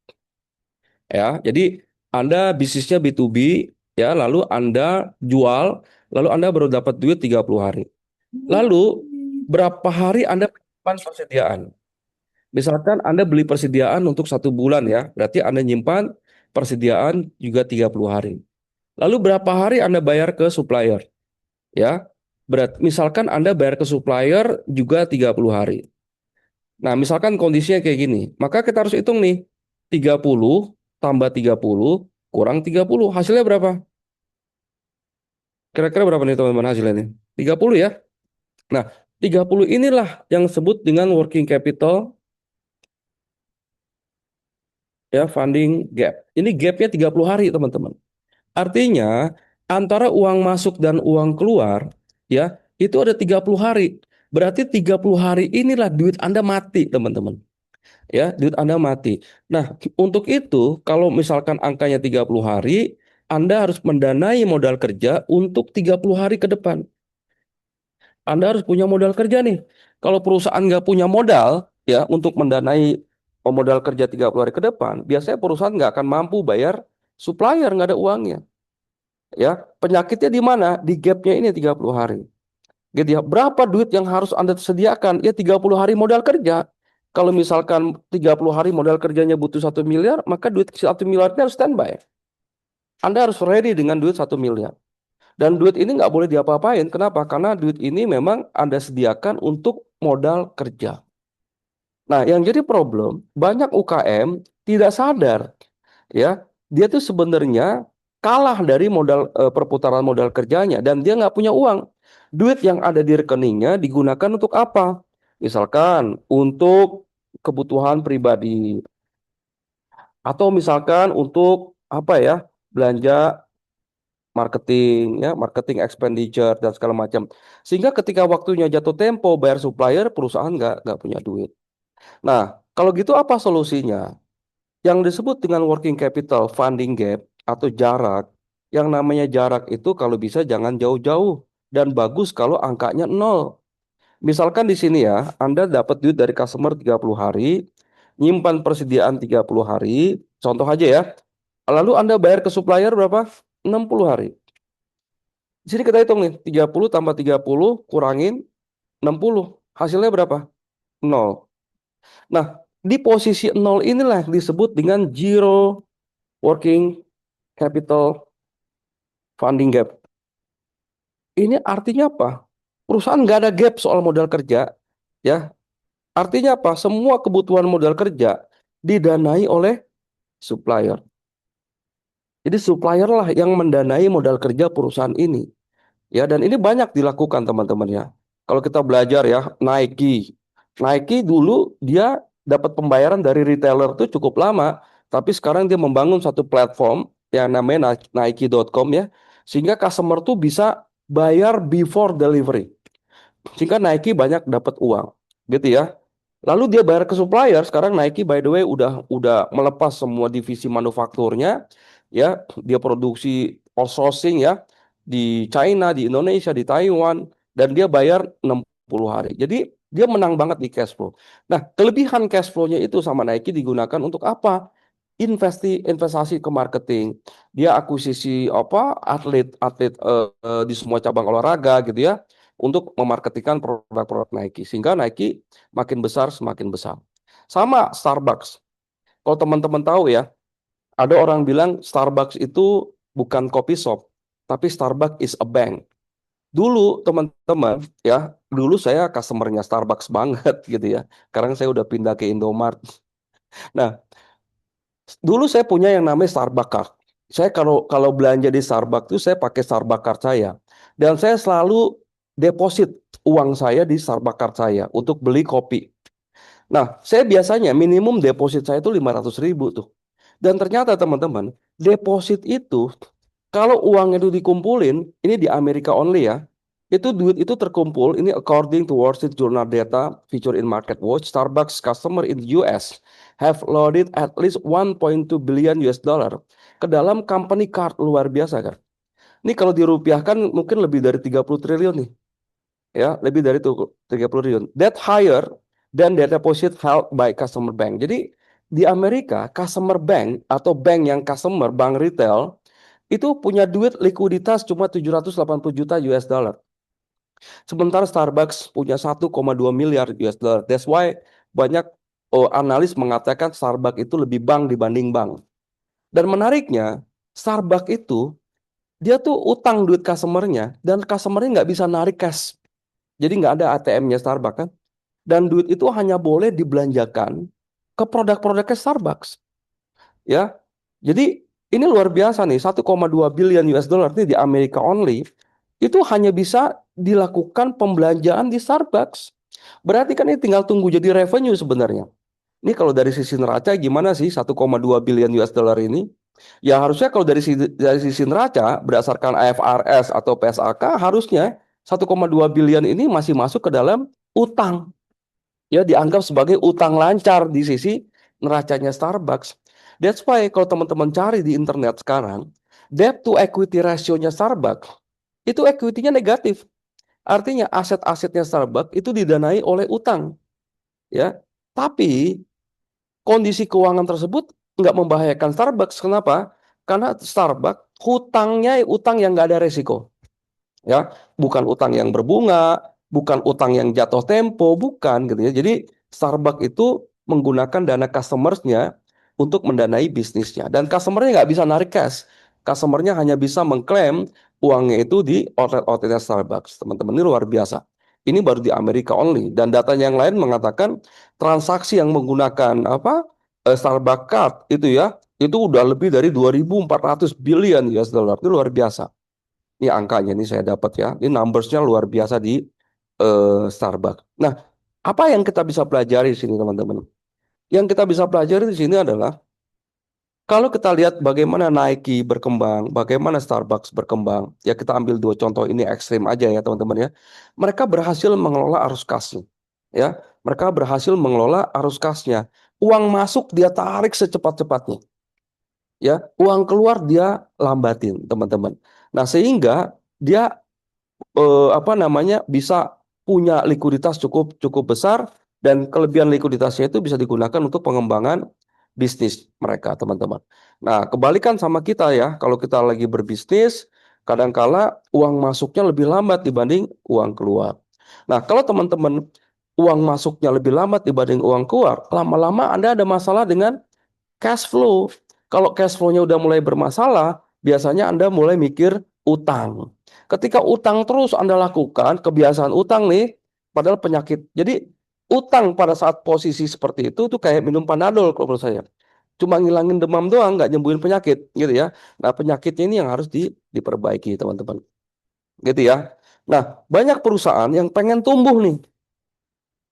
Ya, jadi Anda bisnisnya B2B, ya, lalu Anda jual, lalu Anda baru dapat duit 30 hari. Lalu, berapa hari Anda menyimpan persediaan? Misalkan Anda beli persediaan untuk 1 bulan ya, berarti Anda nyimpan persediaan juga 30 hari. Lalu berapa hari Anda bayar ke supplier? Ya, misalkan Anda bayar ke supplier juga 30 hari. Nah, misalkan kondisinya kayak gini, maka kita harus hitung nih, 30 tambah 30 kurang 30, hasilnya berapa? Kira-kira berapa nih teman-teman hasilnya nih? 30 ya. Nah, 30 inilah yang disebut dengan working capital ya funding gap. Ini gapnya 30 hari teman-teman. Artinya antara uang masuk dan uang keluar ya itu ada 30 hari. Berarti 30 hari inilah duit Anda mati teman-teman. Ya, duit Anda mati. Nah, untuk itu kalau misalkan angkanya 30 hari, Anda harus mendanai modal kerja untuk 30 hari ke depan. Anda harus punya modal kerja nih. Kalau perusahaan nggak punya modal ya untuk mendanai modal kerja 30 hari ke depan, biasanya perusahaan nggak akan mampu bayar supplier, nggak ada uangnya. Ya, penyakitnya di mana? Di gapnya ini 30 hari. Gitu ya. Berapa duit yang harus Anda sediakan? Ya 30 hari modal kerja. Kalau misalkan 30 hari modal kerjanya butuh 1 miliar, maka duit 1 miliarnya harus standby. Anda harus ready dengan duit 1 miliar. Dan duit ini nggak boleh diapa-apain. Kenapa? Karena duit ini memang Anda sediakan untuk modal kerja. Nah, yang jadi problem, banyak UKM tidak sadar ya, dia tuh sebenarnya kalah dari modal perputaran modal kerjanya dan dia nggak punya uang. Duit yang ada di rekeningnya digunakan untuk apa? Misalkan untuk kebutuhan pribadi atau misalkan untuk apa ya? Belanja marketing ya, marketing expenditure dan segala macam. Sehingga ketika waktunya jatuh tempo bayar supplier, perusahaan nggak punya duit. Nah, kalau gitu apa solusinya? Yang disebut dengan working capital funding gap atau jarak, yang namanya jarak itu kalau bisa jangan jauh-jauh dan bagus kalau angkanya 0. Misalkan di sini ya, Anda dapat duit dari customer 30 hari, nyimpan persediaan 30 hari, contoh aja ya. Lalu Anda bayar ke supplier berapa? 60 hari. Di sini kita hitung nih, 30 tambah 30 kurangin 60. Hasilnya berapa? 0. Nah, di posisi 0 inilah yang disebut dengan zero working capital funding gap. Ini artinya apa? Perusahaan nggak ada gap soal modal kerja, ya. Artinya apa? Semua kebutuhan modal kerja didanai oleh supplier. Jadi supplier lah yang mendanai modal kerja perusahaan ini. Ya, dan ini banyak dilakukan teman-teman ya. Kalau kita belajar ya, Nike dulu dia dapat pembayaran dari retailer tuh cukup lama, tapi sekarang dia membangun satu platform yang namanya Nike.com ya, sehingga customer tuh bisa bayar before delivery. Sehingga Nike banyak dapat uang, gitu ya. Lalu dia bayar ke supplier. Sekarang Nike by the way udah melepas semua divisi manufakturnya, ya. Dia produksi outsourcing ya di China, di Indonesia, di Taiwan, dan dia bayar 60 hari. Jadi dia menang banget di cash flow. Nah, kelebihan cash flow-nya itu sama Nike digunakan untuk apa? Investasi ke marketing. Dia akuisisi apa? Atlet-atlet di semua cabang olahraga gitu ya untuk memarketingkan produk-produk Nike sehingga Nike makin besar semakin besar. Sama Starbucks. Kalau teman-teman tahu ya, ada orang bilang Starbucks itu bukan coffee shop, tapi Starbucks is a bank. Dulu teman-teman ya, dulu saya customernya Starbucks banget gitu ya. Sekarang saya udah pindah ke Indomart. Nah, dulu saya punya yang namanya Starbucks Card. Saya kalau kalau belanja di Starbucks tuh saya pakai Starbucks Card saya. Dan saya selalu deposit uang saya di Starbucks Card saya untuk beli kopi. Nah, saya biasanya minimum deposit saya itu 500.000 tuh. Dan ternyata teman-teman, deposit itu kalau uang itu dikumpulin, ini di Amerika only ya, itu duit itu terkumpul, ini according to Wall Street Journal data featured in MarketWatch, Starbucks customer in the US have loaded at least 1.2 billion US dollar ke dalam company card. Luar biasa kan. Ini kalau dirupiahkan mungkin lebih dari 30 triliun nih. Ya, lebih dari itu 30 triliun. That higher than the deposit held by customer bank. Jadi di Amerika, customer bank atau bank yang customer, bank retail, itu punya duit likuiditas cuma 780 juta US dollar. Sementara Starbucks punya 1,2 miliar US dollar. That's why banyak analis mengatakan Starbucks itu lebih bank dibanding bank. Dan menariknya, Starbucks itu dia tuh utang duit customernya dan customernya nggak bisa narik cash. Jadi nggak ada ATM-nya Starbucks kan. Dan duit itu hanya boleh dibelanjakan ke produk-produknya Starbucks. Ya, jadi ini luar biasa nih, 1,2 billion US dollar ini di Amerika only, itu hanya bisa dilakukan pembelanjaan di Starbucks. Berarti kan ini tinggal tunggu jadi revenue sebenarnya. Ini kalau dari sisi neraca gimana sih 1,2 billion US dollar ini? Ya harusnya kalau dari sisi neraca berdasarkan IFRS atau PSAK harusnya 1,2 billion ini masih masuk ke dalam utang. Ya dianggap sebagai utang lancar di sisi neracanya Starbucks. That's why kalau teman-teman cari di internet sekarang, debt to equity ratio-nya Starbucks itu equity-nya negatif. Artinya aset-asetnya Starbucks itu didanai oleh utang, ya. Tapi kondisi keuangan tersebut nggak membahayakan Starbucks. Kenapa? Karena Starbucks hutangnya utang yang nggak ada resiko. Ya, bukan utang yang berbunga, bukan utang yang jatuh tempo, bukan gitu ya. Jadi Starbucks itu menggunakan dana customersnya untuk mendanai bisnisnya dan customernya nggak bisa narik cash. Customernya hanya bisa mengklaim uangnya itu di outlet-outletnya Starbucks. Teman-teman ini luar biasa. Ini baru di Amerika only dan data yang lain mengatakan transaksi yang menggunakan Starbucks card itu ya itu udah lebih dari 2.400 billion US dollar. Itu luar biasa. Ini angkanya ini saya dapat ya. Ini numbersnya luar biasa di Starbucks. Nah, apa yang kita bisa pelajari di sini teman-teman? Yang kita bisa pelajari di sini adalah kalau kita lihat bagaimana Nike berkembang, bagaimana Starbucks berkembang, ya kita ambil dua contoh ini ekstrim aja ya teman-teman ya. Mereka berhasil mengelola arus kasnya, ya. Mereka berhasil mengelola arus kasnya. Uang masuk dia tarik secepat-cepatnya, ya. Uang keluar dia lambatin teman-teman. Nah sehingga dia bisa punya likuiditas cukup cukup besar dan kelebihan likuiditasnya itu bisa digunakan untuk pengembangan bisnis mereka teman-teman. Nah kebalikan sama kita ya, kalau kita lagi berbisnis kadangkala uang masuknya lebih lambat dibanding uang keluar. Nah kalau teman-teman uang masuknya lebih lambat dibanding uang keluar, lama-lama Anda ada masalah dengan cash flow. Kalau cash flow-nya udah mulai bermasalah, biasanya Anda mulai mikir utang. Ketika utang terus Anda lakukan, kebiasaan utang nih, padahal penyakit. Jadi utang pada saat posisi seperti itu tuh kayak minum Panadol kalau menurut saya. Cuma ngilangin demam doang, nggak nyembuhin penyakit, gitu ya. Nah penyakitnya ini yang harus diperbaiki teman-teman, gitu ya. Nah banyak perusahaan yang pengen tumbuh nih,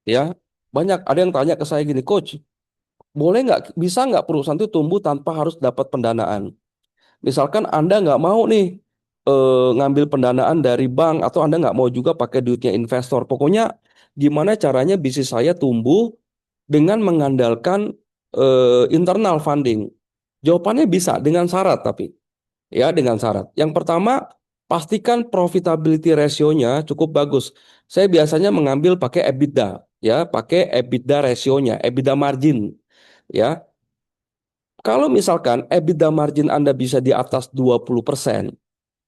ya. Banyak ada yang tanya ke saya gini, Coach, boleh nggak, bisa nggak perusahaan itu tumbuh tanpa harus dapat pendanaan? Misalkan Anda nggak mau nih ngambil pendanaan dari bank atau Anda nggak mau juga pakai duitnya investor. Pokoknya gimana caranya bisnis saya tumbuh dengan mengandalkan internal funding? Jawabannya bisa dengan syarat tapi ya dengan syarat. Yang pertama pastikan profitability ratio-nya cukup bagus. Saya biasanya mengambil pakai EBITDA ya, pakai EBITDA ratio-nya, EBITDA margin ya. Kalau misalkan EBITDA margin Anda bisa di atas 20%,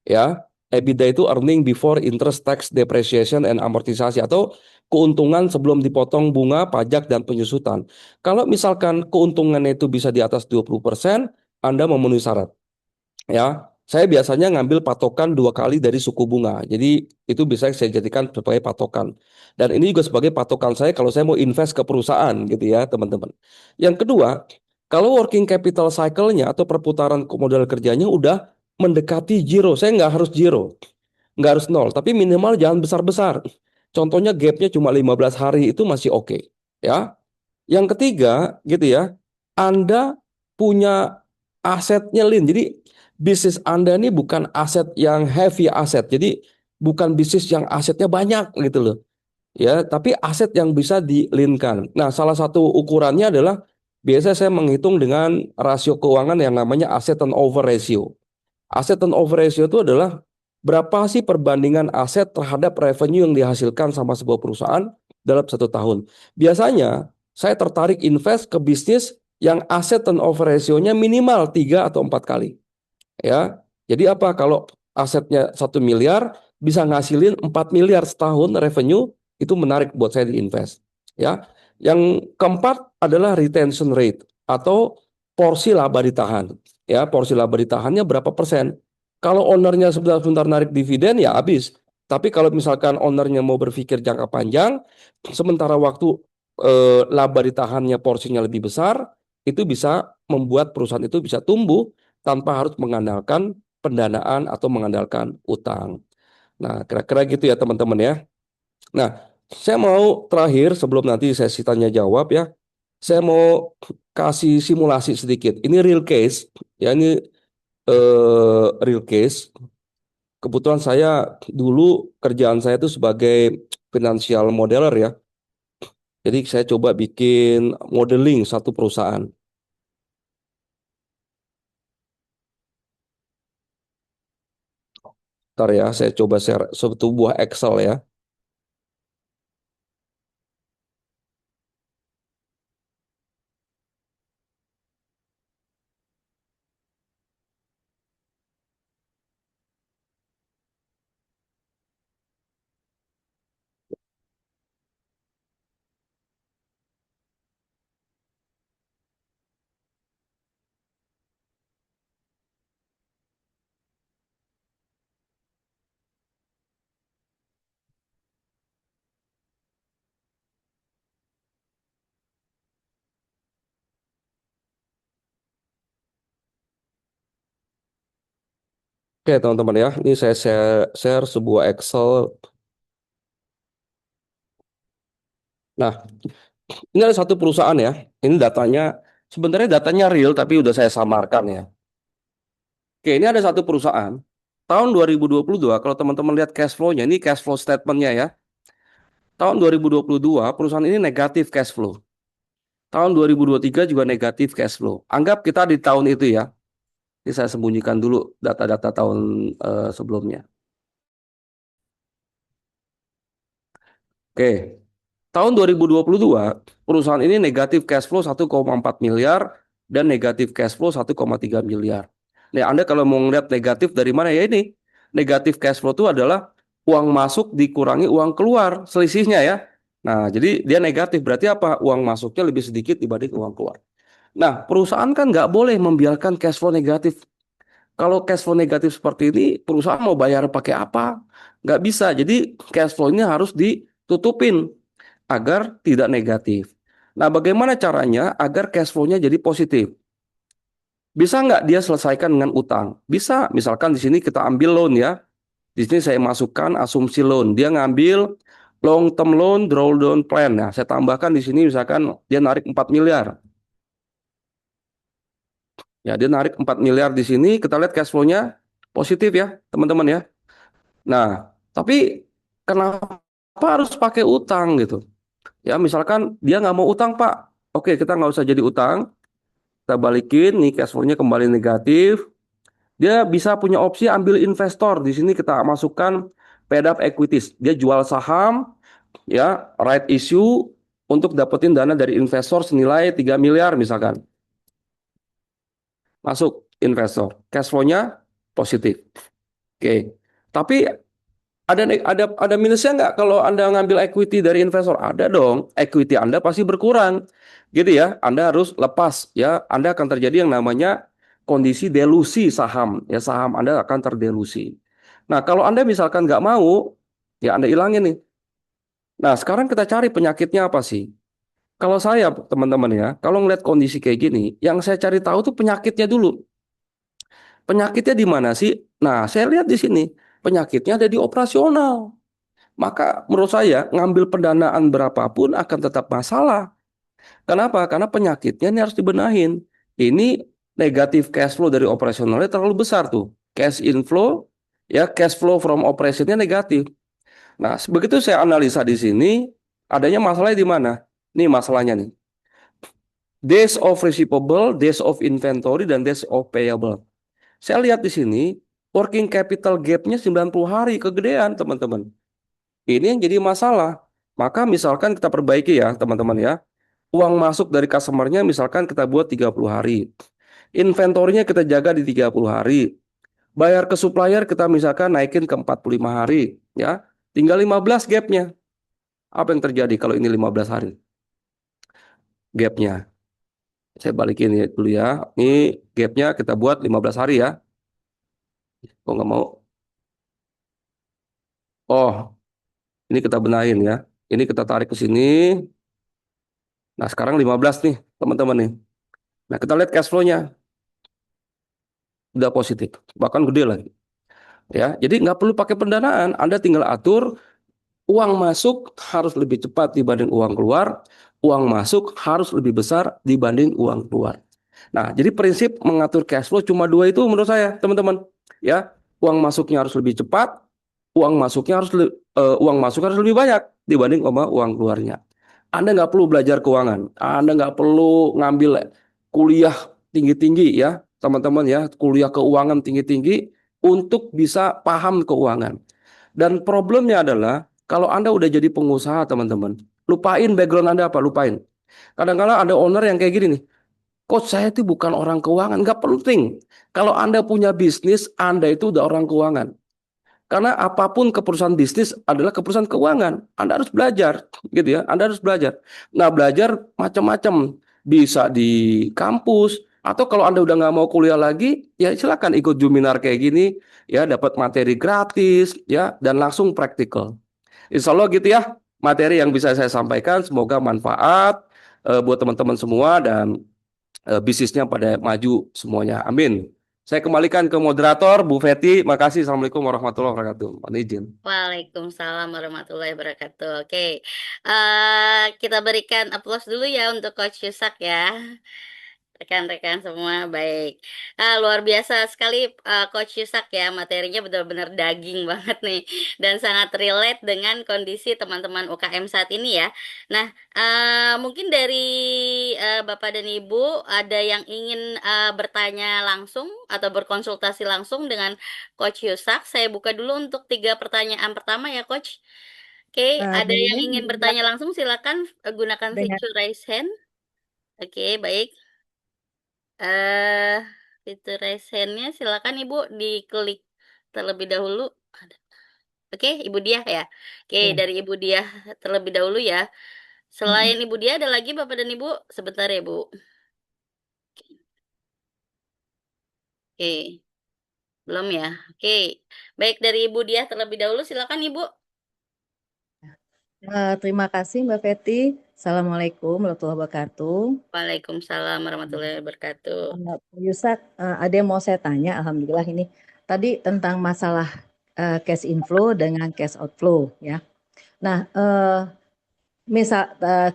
ya, EBITDA itu earning before interest, tax, depreciation, and amortisasi atau keuntungan sebelum dipotong bunga, pajak, dan penyusutan. Kalau misalkan keuntungannya itu bisa di atas 20%, Anda memenuhi syarat. Ya, saya biasanya ngambil patokan 2 kali dari suku bunga. Jadi itu bisa saya jadikan sebagai patokan. Dan ini juga sebagai patokan saya kalau saya mau invest ke perusahaan gitu ya teman-teman. Yang kedua, kalau working capital cycle-nya atau perputaran modal kerjanya udah mendekati zero, saya nggak harus zero, nggak harus nol, tapi minimal jangan besar-besar. Contohnya gapnya cuma 15 hari itu masih oke, ya. Yang ketiga gitu ya, Anda punya asetnya lean. Jadi bisnis Anda ini bukan aset yang heavy aset. Jadi bukan bisnis yang asetnya banyak gitu loh. Ya, tapi aset yang bisa di-lean-kan. Nah, salah satu ukurannya adalah biasa saya menghitung dengan rasio keuangan yang namanya asset turnover ratio. Asset turnover ratio itu adalah berapa sih perbandingan aset terhadap revenue yang dihasilkan sama sebuah perusahaan dalam 1 tahun. Biasanya saya tertarik invest ke bisnis yang aset turnover ratio-nya minimal 3 atau 4 kali. Ya, jadi apa kalau asetnya 1 miliar bisa ngasilin 4 miliar setahun revenue, itu menarik buat saya diinvest. Ya, yang keempat adalah retention rate atau porsi laba ditahan. Ya, porsi laba ditahannya berapa persen? Kalau ownernya sebentar-sebentar narik dividen ya habis. Tapi kalau misalkan ownernya mau berpikir jangka panjang, sementara waktu laba ditahannya porsinya lebih besar, itu bisa membuat perusahaan itu bisa tumbuh tanpa harus mengandalkan pendanaan atau mengandalkan utang. Nah, kira-kira gitu ya teman-teman ya. Nah, saya mau terakhir sebelum nanti sesi tanya jawab ya, saya mau kasih simulasi sedikit. Ini real case, ya ini real case. Kebetulan saya dulu kerjaan saya itu sebagai financial modeler ya. Jadi saya coba bikin modeling satu perusahaan. Ntar ya, saya coba share sebuah Excel ya. Oke teman-teman ya, ini saya share sebuah Excel. Nah, ini ada satu perusahaan ya. Ini datanya, sebenarnya datanya real tapi udah saya samarkan ya. Oke, ini ada satu perusahaan. Tahun 2022, kalau teman-teman lihat cash flow-nya, ini cash flow statement-nya ya. Tahun 2022, perusahaan ini negatif cash flow. Tahun 2023 juga negatif cash flow. Anggap kita di tahun itu ya. Ini saya sembunyikan dulu data-data tahun sebelumnya. Oke, tahun 2022, perusahaan ini negatif cash flow 1,4 miliar dan negatif cash flow 1,3 miliar. Nah, Anda kalau mau ngeliat negatif dari mana ya ini? Negatif cash flow itu adalah uang masuk dikurangi uang keluar, selisihnya ya. Nah, jadi dia negatif, berarti apa? Uang masuknya lebih sedikit dibanding uang keluar. Nah, perusahaan kan nggak boleh membiarkan cash flow negatif. Kalau cash flow negatif seperti ini, perusahaan mau bayar pakai apa? Nggak bisa. Jadi cash flow-nya harus ditutupin agar tidak negatif. Nah, bagaimana caranya agar cash flow-nya jadi positif? Bisa nggak dia selesaikan dengan utang? Bisa. Misalkan di sini kita ambil loan ya. Di sini saya masukkan asumsi loan. Dia ngambil long term loan drawdown plan. Nah, saya tambahkan di sini misalkan dia narik 4 miliar. Ya, dia narik 4 miliar di sini. Kita lihat cash flow-nya positif ya, teman-teman ya. Nah, tapi kenapa harus pakai utang gitu? Ya, misalkan dia nggak mau utang, Pak. Oke, kita nggak usah jadi utang. Kita balikin, nih cash flow-nya kembali negatif. Dia bisa punya opsi ambil investor. Di sini kita masukkan paid up equities. Dia jual saham, ya, right issue untuk dapetin dana dari investor senilai 3 miliar misalkan. Masuk investor. Cash flow-nya positif. Oke. Tapi ada minusnya nggak kalau Anda ngambil equity dari investor? Ada dong. Equity Anda pasti berkurang. Gitu ya. Anda harus lepas ya. Anda akan terjadi yang namanya kondisi delusi saham, ya saham Anda akan terdelusi. Nah, kalau Anda misalkan nggak mau, ya Anda ilangin nih. Nah, sekarang kita cari penyakitnya apa sih? Kalau saya, teman-teman ya, kalau ngeliat kondisi kayak gini, yang saya cari tahu tuh penyakitnya dulu. Penyakitnya di mana sih? Nah, saya lihat di sini, penyakitnya ada di operasional. Maka menurut saya, ngambil pendanaan berapapun akan tetap masalah. Kenapa? Karena penyakitnya ini harus dibenahin. Ini negatif cash flow dari operasionalnya terlalu besar tuh. Cash inflow, ya cash flow from operationnya negatif. Nah, begitu saya analisa di sini, adanya masalahnya di mana? Nih masalahnya nih. Days of receivable, days of inventory, dan days of payable. Saya lihat di sini, working capital gap-nya 90 hari, kegedean teman-teman. Ini yang jadi masalah. Maka misalkan kita perbaiki ya teman-teman ya. Uang masuk dari customer-nya misalkan kita buat 30 hari. Inventorinya kita jaga di 30 hari. Bayar ke supplier kita misalkan naikin ke 45 hari. Ya, tinggal 15 gap-nya. Apa yang terjadi kalau ini 15 hari? Gap-nya. Saya balikin ya dulu ya. Ini gap-nya kita buat 15 hari ya. Kok nggak mau? Oh, ini kita benahin ya. Ini kita tarik ke sini. Nah, sekarang 15 nih, teman-teman nih. Nah, kita lihat cash flow-nya. Udah positif. Bahkan gede lagi. Ya, jadi nggak perlu pakai pendanaan. Anda tinggal atur uang masuk harus lebih cepat dibanding uang keluar. Uang masuk harus lebih besar dibanding uang keluar. Nah, jadi prinsip mengatur cash flow cuma dua itu menurut saya, teman-teman. Ya, uang masuknya harus lebih cepat, uang masuk harus lebih banyak dibanding sama uang keluarnya. Anda nggak perlu belajar keuangan, Anda nggak perlu ngambil kuliah tinggi-tinggi ya, teman-teman ya, kuliah keuangan tinggi-tinggi untuk bisa paham keuangan. Dan problemnya adalah kalau Anda udah jadi pengusaha, teman-teman, lupain background Anda apa, lupain. Kadang-kadang ada owner yang kayak gini nih, coach saya itu bukan orang keuangan, nggak penting. Kalau Anda punya bisnis, Anda itu udah orang keuangan. Karena apapun keputusan bisnis adalah keputusan keuangan. Anda harus belajar, gitu ya. Anda harus belajar. Nah, belajar macam-macam. Bisa di kampus, atau kalau Anda udah nggak mau kuliah lagi, ya silakan ikut Juminar kayak gini, ya dapat materi gratis, ya dan langsung praktikal. Insya Allah gitu ya, materi yang bisa saya sampaikan. Semoga manfaat buat teman-teman semua dan bisnisnya pada maju semuanya. Amin. Saya kembalikan ke moderator Bu Feti. Makasih. Assalamualaikum warahmatullahi wabarakatuh. Mohon izin. Waalaikumsalam warahmatullahi wabarakatuh. Oke, kita berikan aplaus dulu ya untuk Coach Yusak ya. Rekan-rekan semua, baik. Luar biasa sekali Coach Yusak ya, materinya benar-benar daging banget nih. Dan sangat relate dengan kondisi teman-teman UKM saat ini ya. Nah, mungkin dari Bapak dan Ibu ada yang ingin bertanya langsung atau berkonsultasi langsung dengan Coach Yusak. Saya buka dulu untuk 3 pertanyaan pertama ya Coach. Oke, ada yang ingin bertanya langsung silakan gunakan fitur raise hand. Oke, baik. Fitur raise hand-nya silakan Ibu diklik terlebih dahulu. Oke, Ibu Diah ya. Oke, dari Ibu Diah terlebih dahulu ya. Selain Ibu Diah ada lagi Bapak dan Ibu? Sebentar ya, Bu. Oke. Belum ya. Oke. Baik, dari Ibu Diah terlebih dahulu silakan Ibu. Terima kasih Mbak Feti. Assalamualaikum warahmatullahi wabarakatuh. Waalaikumsalam warahmatullahi wabarakatuh. Pak Yusak, ada yang mau saya tanya, alhamdulillah ini tadi tentang masalah cash inflow dengan cash outflow ya. Nah,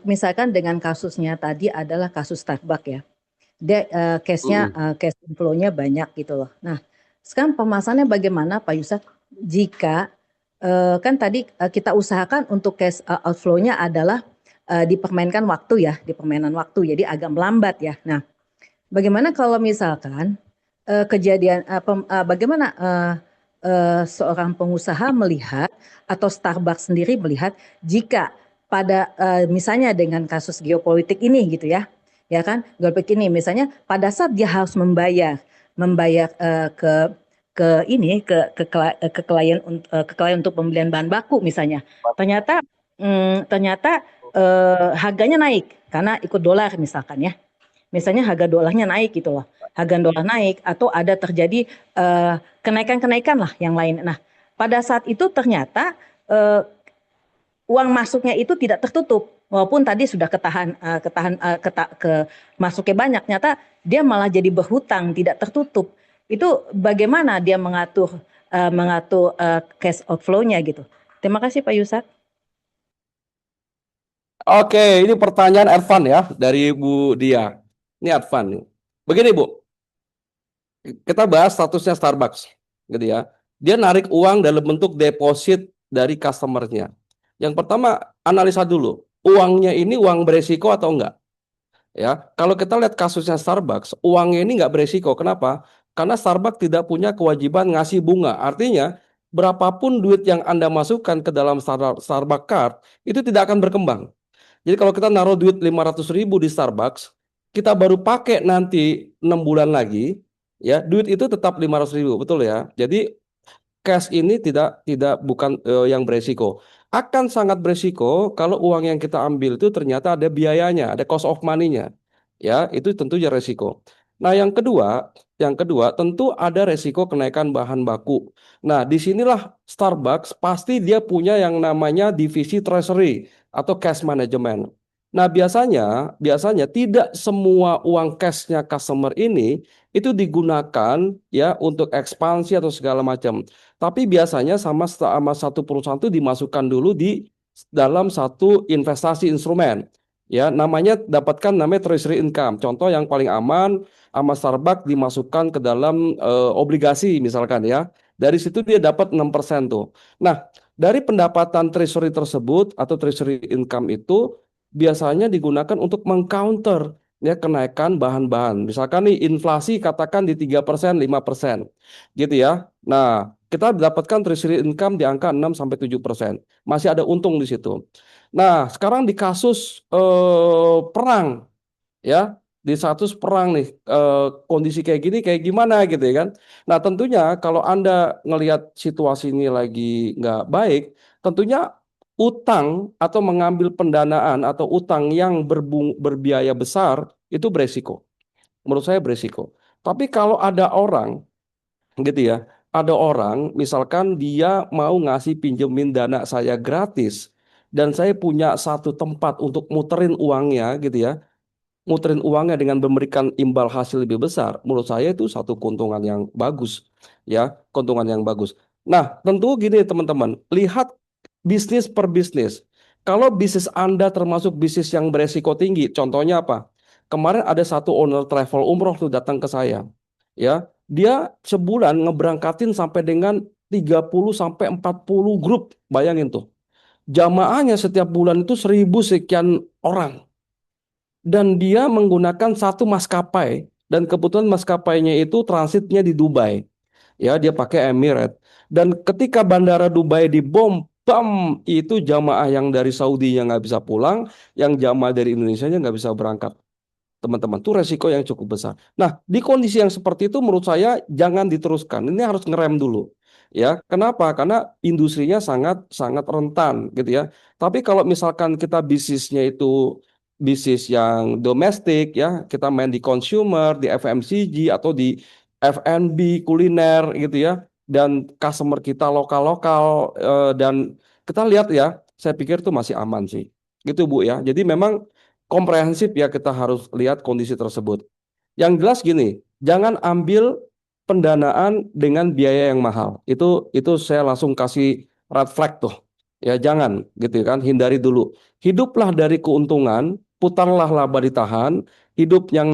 misalkan dengan kasusnya tadi adalah kasus Starbucks ya. Dia cash inflow-nya banyak gitu loh. Nah, sekarang pemasannya bagaimana Pak Yusak jika kan tadi kita usahakan untuk cash outflow-nya adalah dipermainkan waktu ya, di permainan waktu, jadi agak melambat ya. Nah, bagaimana kalau misalkan kejadian bagaimana seorang pengusaha melihat atau Starbucks sendiri melihat jika pada misalnya dengan kasus geopolitik ini gitu ya kan geopolitik ini misalnya pada saat dia harus membayar ke klien untuk pembelian bahan baku misalnya ternyata harganya naik karena ikut dolar misalkan ya. misalnya harga dolarnya naik gitu loh, harga dolar naik atau ada terjadi kenaikan-kenaikan lah yang lain. Nah, pada saat itu ternyata eh, uang masuknya itu tidak tertutup. Walaupun tadi sudah masuknya banyak, ternyata dia malah jadi berhutang, tidak tertutup. Itu bagaimana dia mengatur cash outflow-nya gitu. Terima kasih Pak Yusat. Oke, ini pertanyaan Ervan ya dari Bu Dia. Ini Ervan nih. Begini Bu, kita bahas statusnya Starbucks, gitu ya. Dia narik uang dalam bentuk deposit dari customernya. Yang pertama, analisa dulu, uangnya ini uang beresiko atau enggak? Ya, kalau kita lihat kasusnya Starbucks, uangnya ini nggak beresiko. Kenapa? Karena Starbucks tidak punya kewajiban ngasih bunga. Artinya, berapapun duit yang Anda masukkan ke dalam Starbucks card, itu tidak akan berkembang. Jadi kalau kita naruh duit 500.000 di Starbucks, kita baru pakai nanti 6 bulan lagi, ya duit itu tetap 500.000, betul ya. Jadi cash ini bukan yang beresiko. Akan sangat beresiko kalau uang yang kita ambil itu ternyata ada biayanya, ada cost of money-nya. Ya, itu tentunya resiko. Nah, yang kedua tentu ada resiko kenaikan bahan baku. Nah, disinilah Starbucks pasti dia punya yang namanya divisi treasury atau cash management. Nah, biasanya tidak semua uang cashnya customer ini itu digunakan ya untuk ekspansi atau segala macam. Tapi biasanya sama satu perusahaan itu dimasukkan dulu di dalam satu investasi instrumen. Ya, namanya treasury income. Contoh yang paling aman sama Starbucks dimasukkan ke dalam obligasi misalkan ya. Dari situ dia dapat 6% tuh. Nah, dari pendapatan treasury tersebut atau treasury income itu biasanya digunakan untuk mengcounter ya kenaikan bahan-bahan. Misalkan nih inflasi katakan di 3%, 5%. Gitu ya. Nah, kita dapatkan treasury income di angka 6-7%. Masih ada untung di situ. Nah, sekarang di kasus perang ya, di status perang nih, kondisi kayak gini kayak gimana gitu ya kan. Nah, tentunya kalau Anda ngelihat situasi ini lagi nggak baik, tentunya utang atau mengambil pendanaan atau utang yang berbiaya besar itu beresiko. Menurut saya beresiko. Tapi kalau ada orang gitu ya. Ada orang misalkan dia mau ngasih pinjemin dana saya gratis dan saya punya satu tempat untuk muterin uangnya gitu ya. Muterin uangnya dengan memberikan imbal hasil lebih besar. Menurut saya itu satu keuntungan yang bagus ya, keuntungan yang bagus. Nah, tentu gini teman-teman, lihat bisnis per bisnis. Kalau bisnis Anda termasuk bisnis yang beresiko tinggi, contohnya apa? Kemarin ada satu owner travel umroh tuh datang ke saya. Ya, dia sebulan ngeberangkatin sampai dengan 30 sampai 40 grup. Bayangin tuh. Jamaahnya setiap bulan itu 1.000 sekian orang. Dan dia menggunakan satu maskapai. Dan kebetulan maskapainya itu transitnya di Dubai. Ya, dia pakai Emirates. Dan ketika bandara Dubai dibom, bam, itu jamaah yang dari Saudi yang nggak bisa pulang, yang jamaah dari Indonesia nggak bisa berangkat. Teman-teman, itu resiko yang cukup besar. Nah, di kondisi yang seperti itu menurut saya jangan diteruskan. Ini harus ngerem dulu. Ya, kenapa? Karena industrinya sangat sangat rentan gitu ya. Tapi kalau misalkan kita bisnisnya itu bisnis yang domestik ya, kita main di consumer, di FMCG atau di F&B kuliner gitu ya, dan customer kita lokal-lokal dan kita lihat ya, saya pikir itu masih aman sih. Gitu Bu ya. Jadi memang komprehensif ya kita harus lihat kondisi tersebut. Yang jelas gini, jangan ambil pendanaan dengan biaya yang mahal. Itu saya langsung kasih red flag tuh. Ya jangan gitu kan, hindari dulu. Hiduplah dari keuntungan, putarlah laba ditahan, hidup yang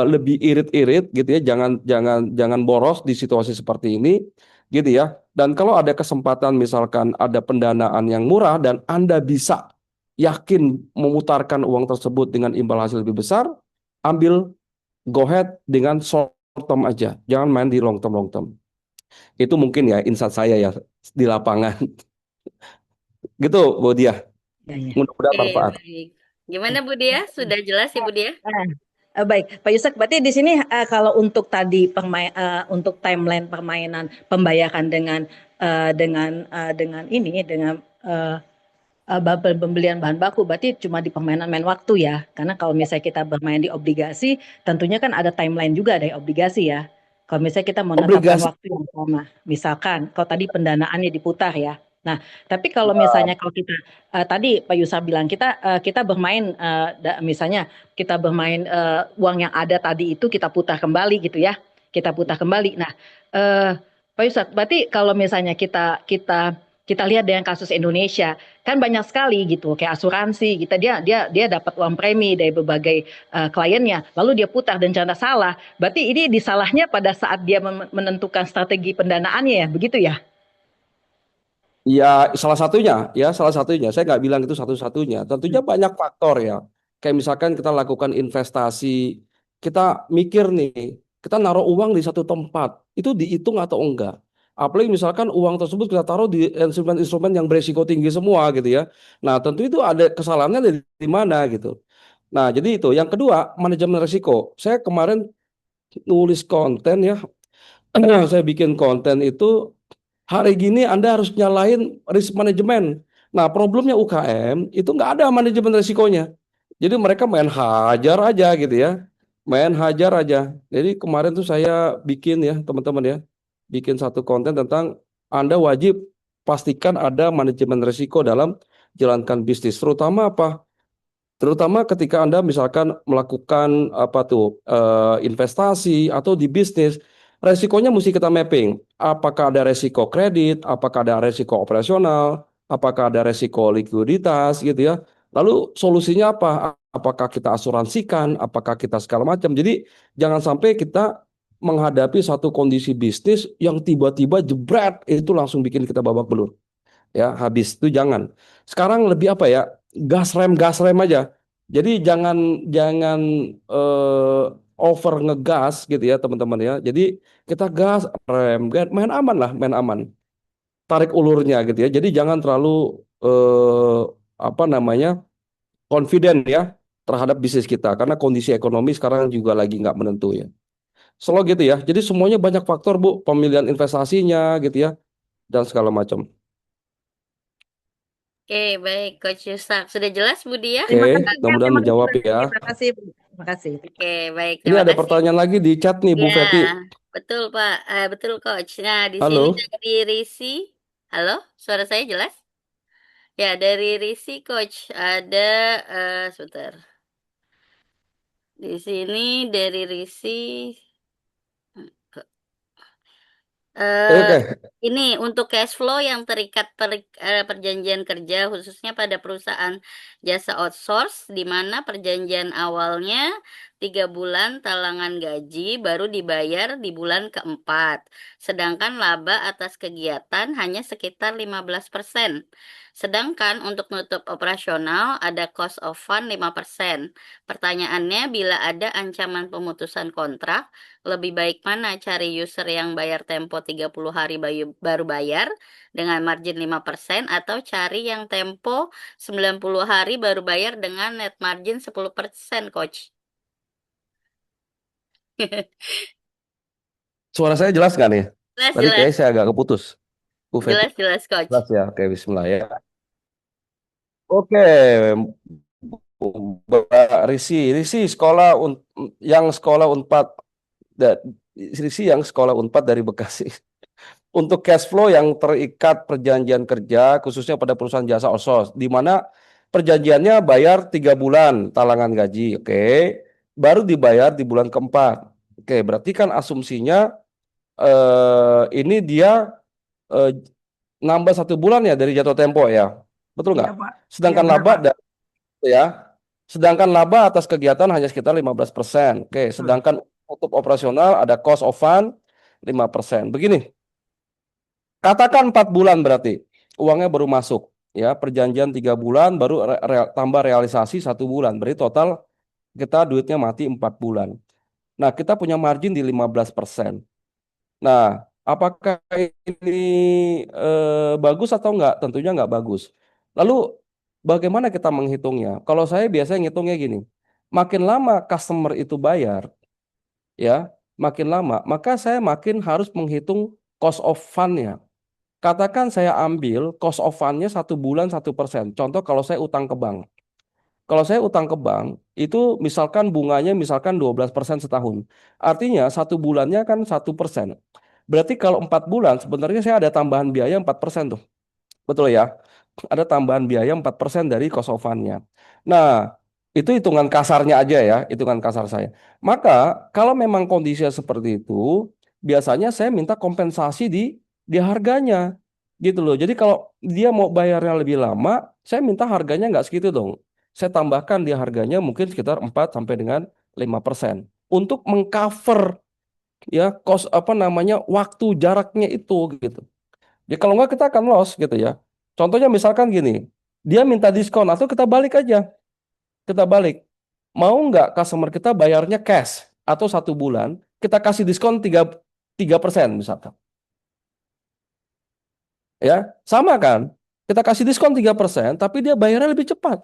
lebih irit-irit gitu ya, jangan jangan jangan boros di situasi seperti ini gitu ya. Dan kalau ada kesempatan misalkan ada pendanaan yang murah dan Anda bisa yakin memutarkan uang tersebut dengan imbal hasil lebih besar, ambil go ahead dengan short term aja. Jangan main di long term. Itu mungkin ya insight saya ya di lapangan. Gitu, Bu Dia. Ya, ya. Mudah-mudahan Oke, bermanfaat. baik. Gimana Bu Dia? Sudah jelas Ibu Dia? Baik, Pak Yusuf, berarti di sini kalau untuk tadi untuk timeline permainan pembayaran dengan pembelian bahan baku, berarti cuma di permainan main waktu ya. Karena kalau misalnya kita bermain di obligasi, tentunya kan ada timeline juga dari obligasi ya. Kalau misalnya kita menetapkan Obligasi. waktu yang sama, misalkan kalau tadi pendanaannya diputar ya. Nah, tapi kalau misalnya kalau kita tadi Pak Yusuf bilang kita bermain misalnya kita bermain uang yang ada tadi itu kita putar kembali gitu ya. Kita putar kembali. Nah, Pak Yusuf, berarti kalau misalnya kita lihat dengan kasus Indonesia, kan banyak sekali gitu kayak asuransi gitu dia dapat uang premi dari berbagai kliennya lalu dia putar dan cara salah, berarti ini disalahnya pada saat dia menentukan strategi pendanaannya ya begitu ya. Ya, salah satunya. Saya nggak bilang itu satu-satunya. Tentunya banyak faktor ya. Kayak misalkan kita lakukan investasi, kita mikir nih, kita naruh uang di satu tempat, itu dihitung atau enggak. Apalagi misalkan uang tersebut kita taruh di instrumen-instrumen yang beresiko tinggi semua gitu ya. Nah, tentu itu ada kesalahannya di mana gitu. Nah, jadi itu. Yang kedua, manajemen risiko. Saya kemarin nulis konten ya, saya bikin konten itu hari gini Anda harus nyalain risk management. Nah, problemnya UKM itu nggak ada manajemen risikonya. Jadi mereka main hajar aja gitu ya. Main hajar aja. Jadi kemarin tuh saya bikin ya teman-teman ya. Bikin satu konten tentang Anda wajib pastikan ada manajemen risiko dalam jalankan bisnis. Terutama apa? Terutama ketika Anda misalkan melakukan apa tuh investasi atau di bisnis, resikonya mesti kita mapping. Apakah ada resiko kredit, apakah ada resiko operasional, apakah ada resiko likuiditas gitu ya. Lalu solusinya apa? Apakah kita asuransikan, apakah kita segala macam. Jadi jangan sampai kita menghadapi satu kondisi bisnis yang tiba-tiba jebret itu langsung bikin kita babak belur ya habis itu jangan. Sekarang lebih apa ya, gas rem aja. Jadi jangan jangan over ngegas gitu ya teman-teman ya. Jadi kita gas rem main aman lah, main aman, tarik ulurnya gitu ya. Jadi jangan terlalu eh, apa namanya confident ya terhadap bisnis kita karena kondisi ekonomi sekarang juga lagi nggak menentu ya. Selalu gitu ya. Jadi semuanya banyak faktor Bu, pemilihan investasinya gitu ya dan segala macam. Oke, baik, Coach Yusak. Sudah jelas, Budi ya? Oke, Terima kasih ya, mudah-mudahan terima menjawab kasih, ya. terima kasih, terima kasih. Oke, baik, Ini terima ada kasih. pertanyaan lagi di chat nih, Bu Ya, Feti. betul, Pak. Betul, Coach. Nah, di sini Halo. dari Risi. Halo, suara saya jelas? Ya, dari Risi, Coach. Ada, sebentar. Di sini dari Risi. Eh, Oke, ini untuk cash flow yang terikat perjanjian kerja khususnya pada perusahaan jasa outsource di mana perjanjian awalnya 3 bulan talangan gaji baru dibayar di bulan keempat. Sedangkan laba atas kegiatan hanya sekitar 15%. Sedangkan untuk nutup operasional ada cost of fund 5%. Pertanyaannya bila ada ancaman pemutusan kontrak, lebih baik mana cari user yang bayar tempo 30 hari baru bayar dengan margin 5% atau cari yang tempo 90 hari baru bayar dengan net margin 10%, Coach? suara saya jelas nggak nih? Jelas, Tadi jelas. kayaknya saya agak keputus, Bu Feti. Jelas, jelas, Coach. Jelas ya, oke, Bismillah ya. Oke, Mbak Risi yang sekolah Unpad, da- Risi yang sekolah Unpad dari Bekasi. Untuk cash flow yang terikat perjanjian kerja, khususnya pada perusahaan jasa outsource, di mana perjanjiannya bayar 3 bulan talangan gaji, oke, baru dibayar di bulan keempat. Oke, berarti kan asumsinya ini dia eh, nambah 1 bulan ya dari jatuh tempo ya, betul Iya nggak? Pak, iya Sedangkan benar laba Pak. ya, sedangkan laba atas kegiatan hanya sekitar 15%. Oke, sedangkan untuk operasional ada cost of fund 5%. Begini, katakan 4 bulan berarti uangnya baru masuk ya, perjanjian 3 bulan baru tambah realisasi 1 bulan, berarti total kita duitnya mati 4 bulan. Nah, kita punya margin di 15%. Nah, apakah ini bagus atau enggak? Tentunya enggak bagus. Lalu bagaimana kita menghitungnya? Kalau saya biasanya ngitungnya gini, makin lama customer itu bayar, ya, makin lama, maka saya makin harus menghitung cost of fund-nya. Katakan saya ambil cost of fund-nya 1 bulan 1%. Contoh kalau saya utang ke bank. Kalau saya utang ke bank, itu misalkan bunganya misalkan 12% setahun. Artinya 1 bulannya kan 1%. Berarti kalau 4 bulan sebenarnya saya ada tambahan biaya 4% tuh. Betul ya? Ada tambahan biaya 4% dari cost of fund-nya. Nah, itu hitungan kasarnya aja ya, hitungan kasar saya. Maka kalau memang kondisinya seperti itu, biasanya saya minta kompensasi di harganya. Gitu loh. Jadi kalau dia mau bayarnya lebih lama, saya minta harganya nggak segitu dong. Saya tambahkan di harganya mungkin sekitar 4 sampai dengan 5% untuk mengcover ya cost apa namanya waktu jaraknya itu gitu. Ya kalau nggak kita akan loss gitu ya. Contohnya misalkan gini, dia minta diskon atau kita balik aja, kita balik. Mau nggak customer kita bayarnya cash atau 1 bulan, kita kasih diskon 3% misalkan. Ya, sama kan? Kita kasih diskon 3%, tapi dia bayarnya lebih cepat.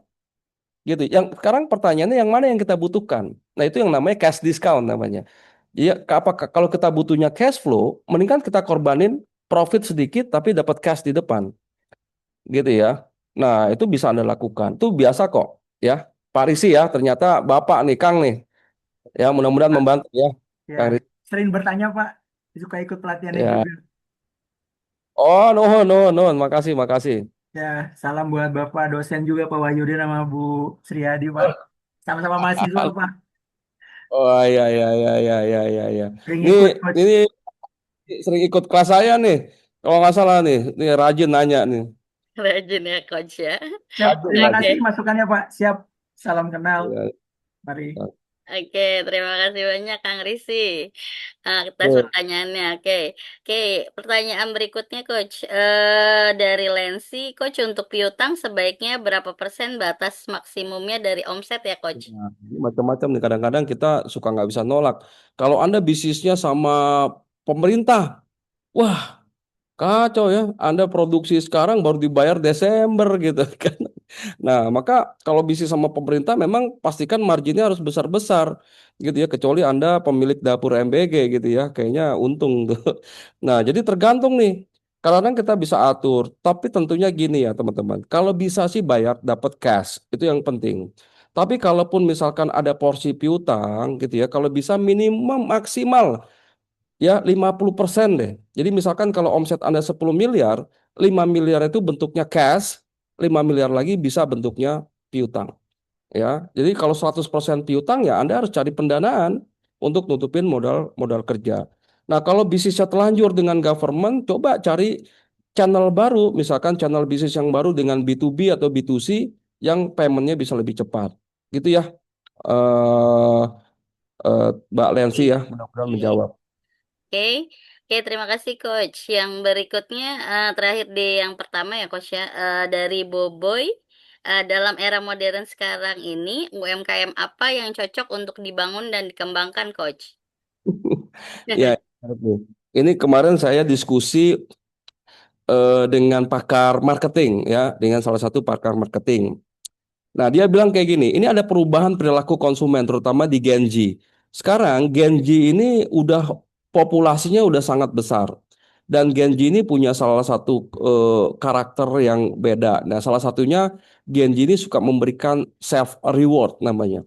Gitu. Yang sekarang pertanyaannya yang mana yang kita butuhkan? Nah, itu yang namanya cash discount namanya. Iya, kalau kita butuhnya cash flow, mendingan kita korbanin profit sedikit tapi dapat cash di depan. Gitu ya. Nah, itu bisa Anda lakukan. Itu biasa kok, ya. Pak Risi ya, ternyata Bapak nih, Kang nih. Ya, mudah-mudahan Pak, membantu ya. ya Kang Risi. sering bertanya Pak, suka ikut pelatihannya Ya. juga. Oh, no, makasih, makasih. Ya, salam buat Bapak dosen juga Pak Wahyudi sama Bu Sriyadi Pak. Sama-sama mahasiswa Pak. Oh, ya. Sering Ini, ikut Coach. ini sering ikut kelas saya nih. Kalau nggak salah nih, rajin nanya nih. Rajin ya coach ya. Siap, Rajin, terima Oke. kasih rajin. masukannya Pak. Siap, salam kenal. Ya, Mari. Oke, terima kasih banyak Kang Risi atas ya. pertanyaannya. Oke, pertanyaan berikutnya Coach. Dari Lensi, Coach untuk piutang sebaiknya berapa persen batas maksimumnya dari omset ya Coach? Nah, ini macam-macam nih. Kadang-kadang kita suka nggak bisa nolak. Kalau Anda bisnisnya sama pemerintah, wah kacau ya. Anda produksi sekarang baru dibayar Desember gitu kan. Nah, maka kalau bisnis sama pemerintah memang pastikan marginnya harus besar-besar gitu ya. Kecuali Anda pemilik dapur MBG gitu ya. Kayaknya untung tuh. Nah, jadi tergantung nih. Kadang-kadang kita bisa atur. Tapi tentunya gini ya teman-teman. Kalau bisa sih bayar dapat cash. Itu yang penting. Tapi kalaupun misalkan ada porsi piutang gitu ya. Kalau bisa minimum maksimal ya 50% deh. Jadi misalkan kalau omset Anda 10 miliar, 5 miliar itu bentuknya cash, 5 miliar lagi bisa bentuknya piutang. Ya, jadi kalau 100% piutang ya Anda harus cari pendanaan untuk nutupin modal modal kerja. Nah, kalau bisnisnya telanjur dengan government, coba cari channel baru, misalkan channel bisnis yang baru dengan B2B atau B2C yang paymentnya bisa lebih cepat. Gitu ya, eh Mbak Lensi ya, mudah-mudahan Oke. menjawab. Oke, oke, terima kasih Coach. Yang berikutnya terakhir di yang pertama ya Coach ya, dari Boboy. Dalam era modern sekarang ini, UMKM apa yang cocok untuk dibangun dan dikembangkan Coach? Ya, ini kemarin saya diskusi dengan pakar marketing ya, dengan salah satu pakar marketing. Nah, dia bilang kayak gini, ini ada perubahan perilaku konsumen terutama di Gen Z. Sekarang Gen Z ini udah populasinya udah sangat besar. Dan Gen Z ini punya salah satu karakter yang beda. Nah, salah satunya Gen Z ini suka memberikan self reward namanya.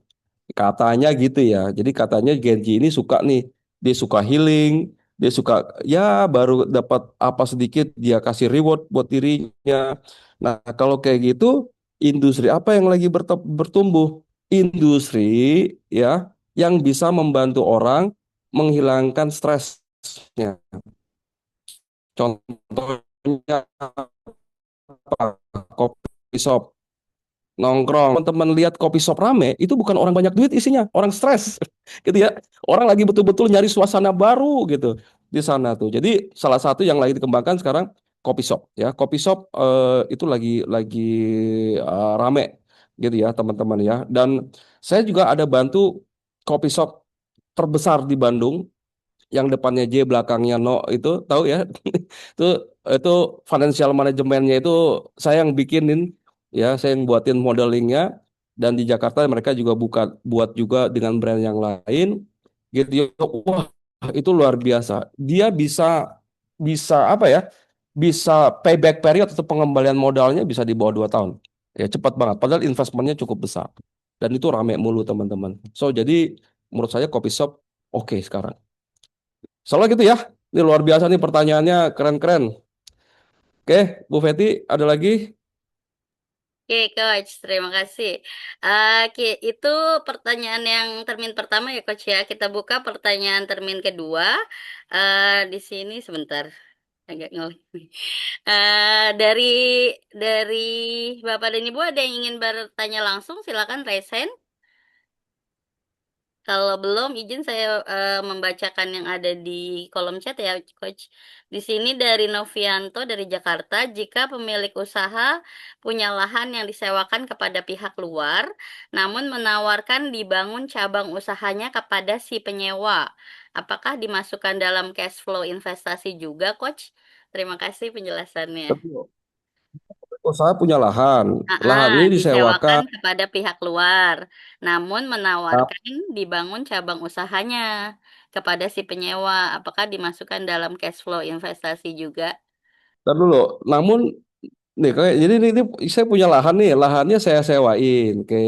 Katanya gitu ya. Jadi katanya Genji ini suka nih, dia suka healing, dia suka ya baru dapat apa sedikit dia kasih reward buat dirinya. Nah, kalau kayak gitu, industri apa yang lagi bertumbuh? Industri ya yang bisa membantu orang menghilangkan stresnya. Contohnya apa? Kopi shop. Nongkrong teman-teman lihat kopi shop rame itu bukan orang banyak duit isinya orang stres gitu ya orang lagi betul-betul nyari suasana baru gitu di sana tuh jadi salah satu yang lagi dikembangkan sekarang kopi shop ya kopi shop itu lagi rame gitu ya teman-teman ya dan saya juga ada bantu kopi shop terbesar di Bandung yang depannya J belakangnya No itu tahu ya itu itu financial manajemennya itu saya yang bikinin ya saya yang buatin modelingnya dan di Jakarta mereka juga buat juga dengan brand yang lain gitu ya wah itu luar biasa dia bisa bisa apa ya bisa payback period atau pengembalian modalnya bisa di bawah 2 tahun. Ya cepat banget. Padahal investmentnya cukup besar. Dan itu rame mulu teman-teman. So jadi menurut saya kopi shop oke sekarang. Soalnya gitu ya. Ini luar biasa nih pertanyaannya keren-keren. Oke, Bu Feti ada lagi? Oke, Coach, terima kasih. Oke, itu pertanyaan yang termin pertama ya, Coach ya. Kita buka pertanyaan termin kedua. Di sini sebentar, agak ngelag. Dari Bapak dan Ibu ada yang ingin bertanya langsung, silakan raise hand. Kalau belum, izin saya membacakan yang ada di kolom chat ya, Coach. Di sini dari Novianto dari Jakarta, jika pemilik usaha punya lahan yang disewakan kepada pihak luar, namun menawarkan dibangun cabang usahanya kepada si penyewa, apakah dimasukkan dalam cash flow investasi juga, Coach? Terima kasih penjelasannya. Betul. Usaha punya lahan. Lahan ini Disewakan disewakan. kepada pihak luar, namun menawarkan dibangun cabang usahanya kepada si penyewa. Apakah dimasukkan dalam cash flow investasi juga? Ntar dulu. Namun nih kayak jadi ini saya punya lahan nih, lahannya saya sewain, oke.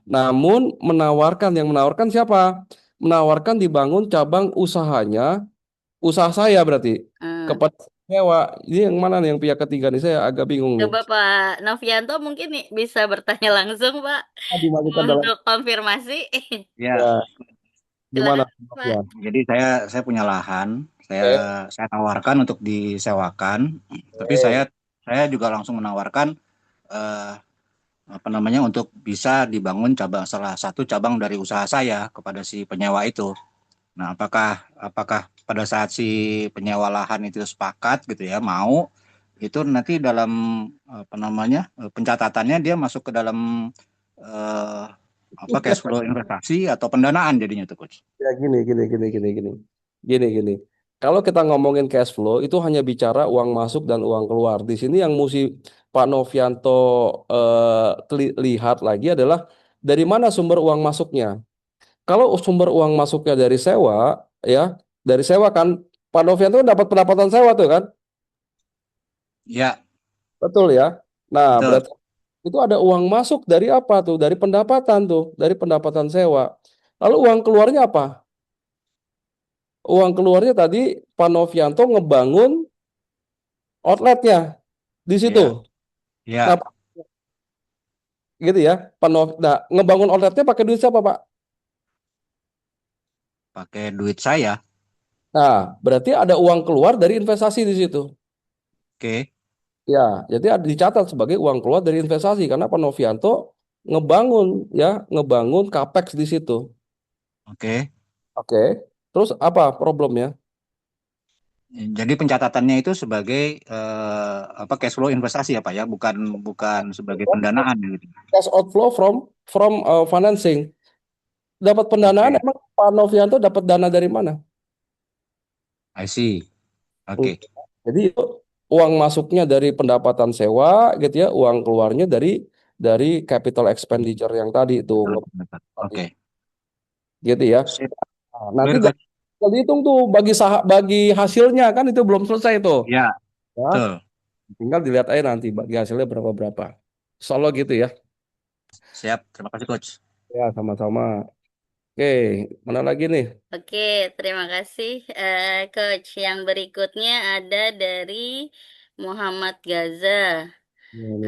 Namun yang menawarkan siapa? Menawarkan dibangun cabang usahanya, usaha saya berarti Hmm. kepada sewa. Ini yang mana nih yang pihak ketiga nih? Saya agak bingung nih. Coba Pak Novianto mungkin nih bisa bertanya langsung Pak Dimasukkan dalam untuk konfirmasi. Ya, ya gimana? Silakan Pak. Ya. jadi saya punya lahan, Oke. saya tawarkan untuk disewakan, tapi saya juga langsung menawarkan eh, apa namanya untuk bisa dibangun salah satu cabang dari usaha saya kepada si penyewa itu. Nah, apakah pada saat si penyewa lahan itu sepakat gitu ya, mau itu nanti dalam apa namanya pencatatannya dia masuk ke dalam eh, apa cash flow investasi atau pendanaan jadinya tuh coach. Ya gini. Kalau kita ngomongin cash flow itu hanya bicara uang masuk dan uang keluar. Di sini yang mesti Pak Novianto lihat lagi adalah dari mana sumber uang masuknya. Kalau sumber uang masuknya dari sewa, ya dari sewa kan Pak Novianto dapat pendapatan sewa tuh kan, Ya, betul ya. Nah betul. berarti itu ada uang masuk dari apa tuh? Dari pendapatan tuh, dari pendapatan sewa. Lalu uang keluarnya apa? Uang keluarnya tadi Pak Novianto ngebangun outletnya di situ. Ya, Nah, ya, gitu ya. Nah, ngebangun outletnya pakai duit siapa, Pak? pakai duit saya. Nah, berarti ada uang keluar dari investasi di situ. Oke, Ya, jadi dicatat sebagai uang keluar dari investasi karena Pak Novianto ngebangun capex di situ. oke. Oke. Terus apa problemnya? Jadi pencatatannya itu sebagai apa cash flow investasi ya Pak ya, bukan bukan sebagai pendanaan gitu. Cash outflow from financing. Dapat pendanaan Oke, emang Pak Novianto dapat dana dari mana? I see. Hmm. Oke. Jadi itu uang masuknya dari pendapatan sewa gitu ya, uang keluarnya dari capital expenditure yang tadi itu Betul. Oke. gitu ya. Sip. Nah, nanti Clear, Coach. tinggal dihitung tuh bagi hasilnya kan itu belum selesai tuh. Ya, Ya, betul. tinggal dilihat aja nanti bagi hasilnya berapa. Solo gitu ya. Siap. Terima kasih Coach. Ya, sama-sama. Oke, mana lagi nih? Oke, terima kasih Coach. Yang berikutnya ada dari Muhammad Gaza. Ini.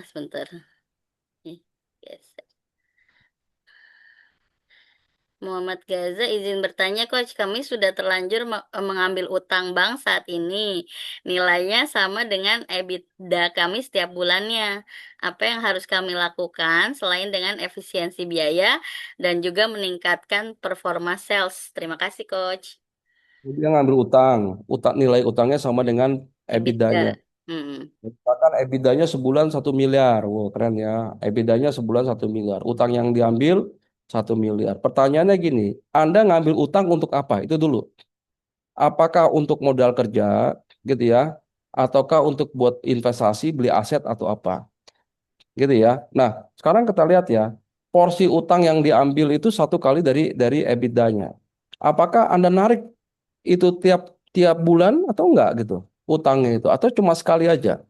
Sebentar. Nih, geser. Muhammad Gaza izin bertanya, Coach. Kami sudah terlanjur mengambil utang bank saat ini. Nilainya sama dengan EBITDA kami setiap bulannya. Apa yang harus kami lakukan selain dengan efisiensi biaya dan juga meningkatkan performa sales? Terima kasih, Coach. Dia ngambil nilai utangnya sama dengan EBITDA. EBITDA-nya. Misalkan EBITDA-nya sebulan 1 miliar, wow keren ya. EBITDA-nya sebulan 1 miliar. Utang yang diambil 1 miliar. Pertanyaannya gini, Anda ngambil utang untuk apa? Itu dulu. Apakah untuk modal kerja, gitu ya, ataukah untuk buat investasi, beli aset atau apa, gitu ya. Nah, sekarang kita lihat ya, porsi utang yang diambil itu 1 kali dari EBITDA-nya. Apakah Anda narik itu tiap tiap bulan atau enggak gitu? utangnya itu atau cuma sekali aja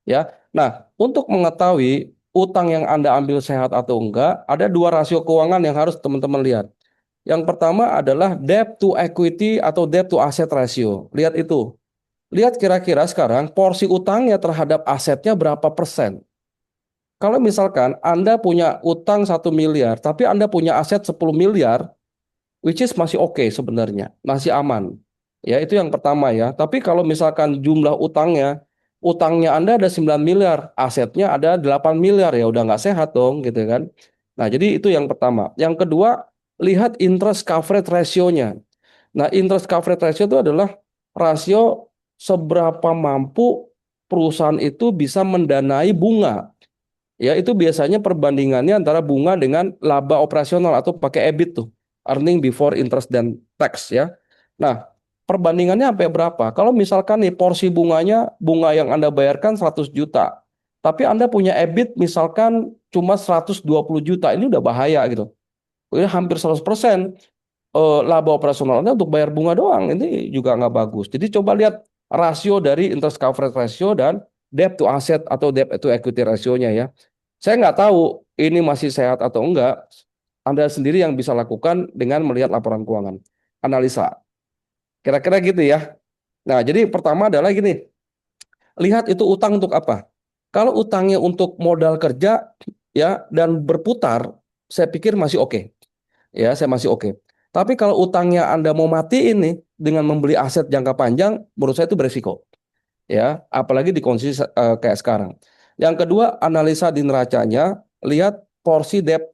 ya. Nah, untuk mengetahui utang yang Anda ambil sehat atau enggak, ada dua rasio keuangan yang harus teman-teman lihat. Yang pertama adalah debt to equity atau debt to asset ratio. Lihat itu. Lihat kira-kira sekarang porsi utangnya terhadap asetnya berapa persen. Kalau misalkan Anda punya utang 1 miliar, tapi Anda punya aset 10 miliar, which is masih oke sebenarnya, masih aman. Ya, itu yang pertama ya. Tapi kalau misalkan jumlah utangnya Anda ada 9 miliar, asetnya ada 8 miliar, ya udah nggak sehat dong gitu kan. Nah, jadi itu yang pertama. Yang kedua, lihat interest coverage ratio-nya. Nah, interest coverage ratio itu adalah rasio seberapa mampu perusahaan itu bisa mendanai bunga. Ya, itu biasanya perbandingannya antara bunga dengan laba operasional atau pakai EBIT tuh, earning before interest dan tax ya. Nah, perbandingannya sampai berapa? Kalau misalkan nih porsi bunganya, bunga yang Anda bayarkan 100 juta, tapi Anda punya EBIT misalkan cuma 120 juta, ini udah bahaya gitu. Ini hampir 100% laba operasionalnya untuk bayar bunga doang, ini juga nggak bagus. Jadi coba lihat rasio dari interest coverage ratio dan debt to asset atau debt to equity rasionya ya. Saya nggak tahu ini masih sehat atau enggak. Anda sendiri yang bisa lakukan dengan melihat laporan keuangan. Analisa. Kira-kira gitu ya. Nah, jadi pertama adalah gini. Lihat itu utang untuk apa. Kalau utangnya untuk modal kerja ya dan berputar, saya pikir masih oke. Ya, saya masih oke. Tapi kalau utangnya Anda mau matiin nih dengan membeli aset jangka panjang, menurut saya itu beresiko. Ya, apalagi di kondisi kayak sekarang. Yang kedua, analisa di neracanya, lihat porsi debt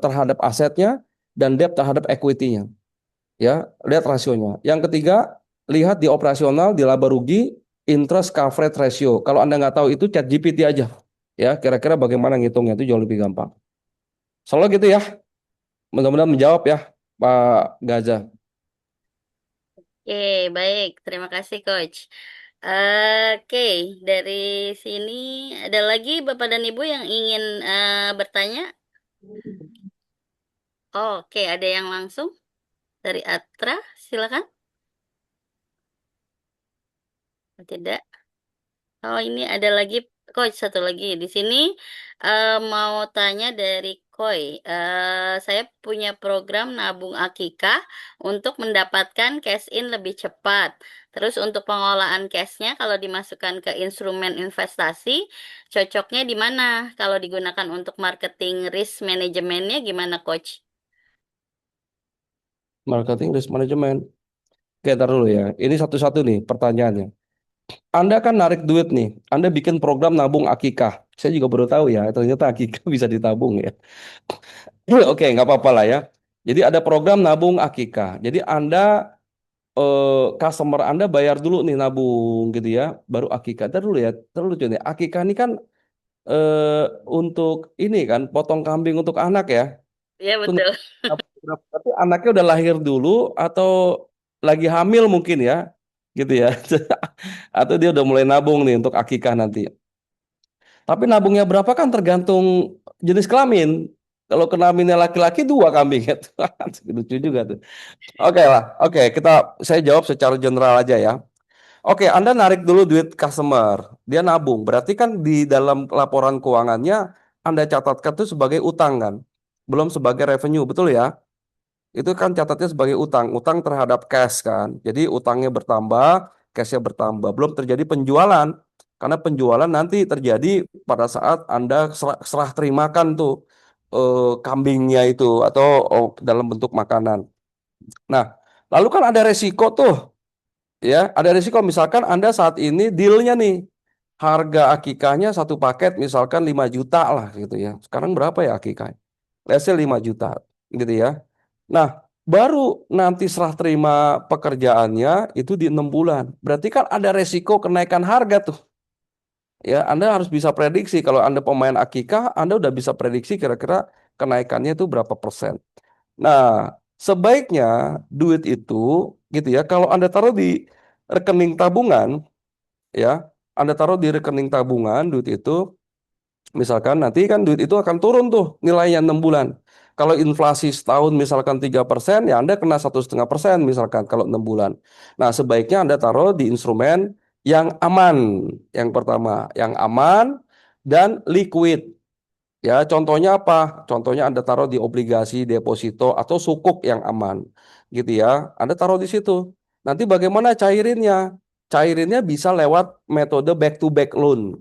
terhadap asetnya dan debt terhadap equity-nya. Ya, lihat rasionya. Yang ketiga, lihat di operasional, di laba rugi, interest coverage ratio. Kalau Anda nggak tahu itu, chat GPT aja. Ya, kira-kira bagaimana ngitungnya itu jauh lebih gampang. Selalu gitu ya. Mudah-mudahan menjawab ya, Pak Gaza. Oke, baik. Terima kasih, Coach. Oke, dari sini ada lagi Bapak dan Ibu yang ingin bertanya? Oke, ada yang langsung dari Atra, silakan. Tidak. Oh, ini ada lagi Coach satu lagi di sini mau tanya dari Koi. Saya punya program nabung akikah untuk mendapatkan cash in lebih cepat. Terus untuk pengolahan cashnya kalau dimasukkan ke instrumen investasi, cocoknya di mana? Kalau digunakan untuk marketing risk manajemennya gimana, Coach? Marketing risk management. Oke, ntar dulu ya. Ini satu-satu nih pertanyaannya. Anda kan narik duit nih. Anda bikin program nabung akikah. Saya juga baru tahu ya, ternyata akikah bisa ditabung ya. Oke, nggak apa-apa lah ya. Jadi ada program nabung akikah. Jadi Anda, customer Anda bayar dulu nih nabung gitu ya. Baru akikah. Ntar dulu ya, terlalu lucu nih. Akikah ini kan untuk ini kan, potong kambing untuk anak ya. Ya, betul. Tapi anaknya udah lahir dulu atau lagi hamil mungkin ya, gitu ya. Atau dia udah mulai nabung nih untuk akikah nanti. Tapi nabungnya berapa kan tergantung jenis kelamin. Kalau kelaminnya laki-laki 2 kambing ya. Lucu juga tuh. Oke lah, oke saya jawab secara general aja ya. Oke, Anda narik dulu duit customer, dia nabung. Berarti kan di dalam laporan keuangannya Anda catatkan itu sebagai utang kan, belum sebagai revenue, betul ya? Itu kan catatnya sebagai utang, utang terhadap cash kan. Jadi utangnya bertambah, cashnya bertambah. Belum terjadi penjualan, karena penjualan nanti terjadi pada saat Anda serah terimakan tuh kambingnya itu atau dalam bentuk makanan. Nah, lalu kan ada resiko tuh, ya. Ada resiko misalkan Anda saat ini dealnya nih, harga akikahnya satu paket misalkan 5 juta lah gitu ya. Sekarang berapa ya akikah? Let's say 5 juta gitu ya. Nah, baru nanti serah terima pekerjaannya itu di 6 bulan. Berarti kan ada resiko kenaikan harga tuh. Ya, Anda harus bisa prediksi. Kalau Anda pemain akikah, Anda udah bisa prediksi kira-kira kenaikannya itu berapa persen. Nah, sebaiknya duit itu gitu ya, kalau Anda taruh di rekening tabungan, ya, Anda taruh di rekening tabungan duit itu, misalkan nanti kan duit itu akan turun tuh nilainya 6 bulan. Kalau inflasi setahun misalkan 3%, ya Anda kena 1,5% misalkan kalau 6 bulan. Nah, sebaiknya Anda taruh di instrumen yang aman. Yang pertama, yang aman dan liquid. Ya, contohnya apa? Contohnya Anda taruh di obligasi, deposito, atau sukuk yang aman. Gitu ya. Anda taruh di situ. Nanti bagaimana cairinnya? Cairinnya bisa lewat metode back to back loan.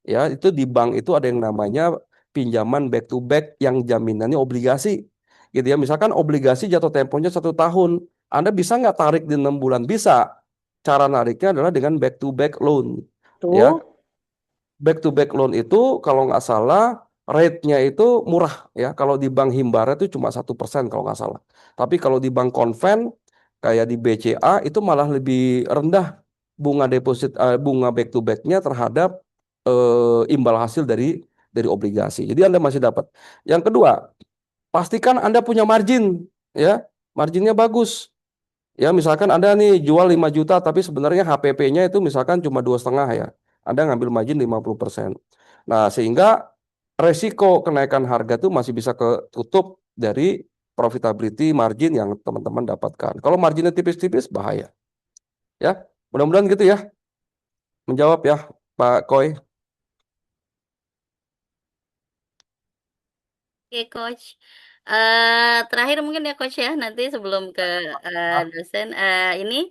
Ya, itu di bank itu ada yang namanya pinjaman back to back yang jaminannya obligasi. Gitu ya. Misalkan obligasi jatuh temponya 1 tahun. Anda bisa nggak tarik di 6 bulan? Bisa. Cara nariknya adalah dengan back to back loan. Ya, Tuh. back to back loan itu kalau nggak salah rate-nya itu murah ya. Kalau di bank Himbara itu cuma 1% kalau nggak salah. Tapi kalau di bank konven kayak di BCA itu malah lebih rendah bunga deposit bunga back to back-nya terhadap imbal hasil dari obligasi. Jadi Anda masih dapat. Yang kedua, pastikan Anda punya margin ya. Marginnya bagus. Ya, misalkan Anda nih jual 5 juta tapi sebenarnya HPP-nya itu misalkan cuma 2,5 ya. Anda ngambil margin 50%. Nah, sehingga resiko kenaikan harga itu masih bisa ketutup dari profitability margin yang teman-teman dapatkan. Kalau marginnya tipis-tipis bahaya. Ya, mudah-mudahan gitu ya. Menjawab ya, Pak Koy. Oke, Coach. Terakhir mungkin ya, Coach ya, nanti sebelum ke dosen, ini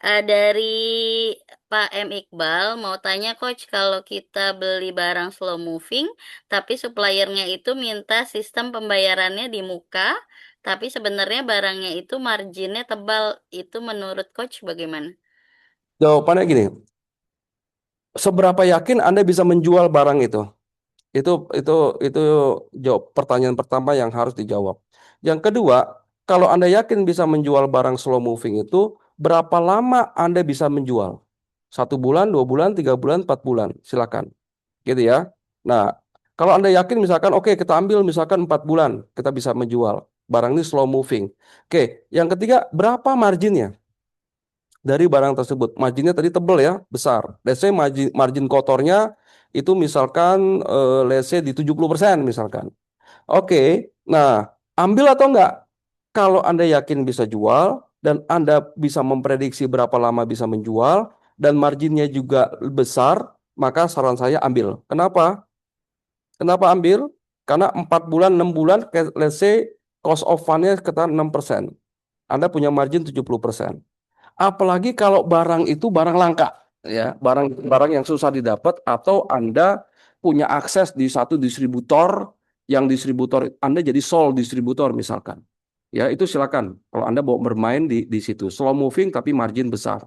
dari Pak M. Iqbal mau tanya, Coach, kalau kita beli barang slow moving, tapi suppliernya itu minta sistem pembayarannya di muka, tapi sebenarnya barangnya itu marginnya tebal, itu menurut Coach bagaimana? Jawabannya gini, seberapa yakin Anda bisa menjual barang itu? Itu jawab pertanyaan pertama yang harus dijawab. Yang kedua, kalau Anda yakin bisa menjual barang slow moving itu, berapa lama Anda bisa menjual? 1 bulan, 2 bulan, 3 bulan, 4 bulan, silakan. Gitu ya. Nah, kalau Anda yakin misalkan, oke kita ambil misalkan 4 bulan, kita bisa menjual. Barang ini slow moving. Oke, yang ketiga, berapa marginnya dari barang tersebut? Marginnya tadi tebel ya, besar. Let's say margin kotornya itu misalkan let's say di 70% misalkan. Oke, nah ambil atau enggak? Kalau Anda yakin bisa jual dan Anda bisa memprediksi berapa lama bisa menjual dan marginnya juga besar, maka saran saya ambil. Kenapa? Kenapa ambil? Karena 4 bulan, 6 bulan, let's say cost of fund-nya sekitar 6%. Anda punya margin 70%. Apalagi kalau barang itu barang langka, ya, barang yang susah didapat atau Anda punya akses di satu distributor yang distributor Anda jadi sole distributor misalkan. Ya, itu silakan. Kalau Anda mau bermain di situ, slow moving tapi margin besar.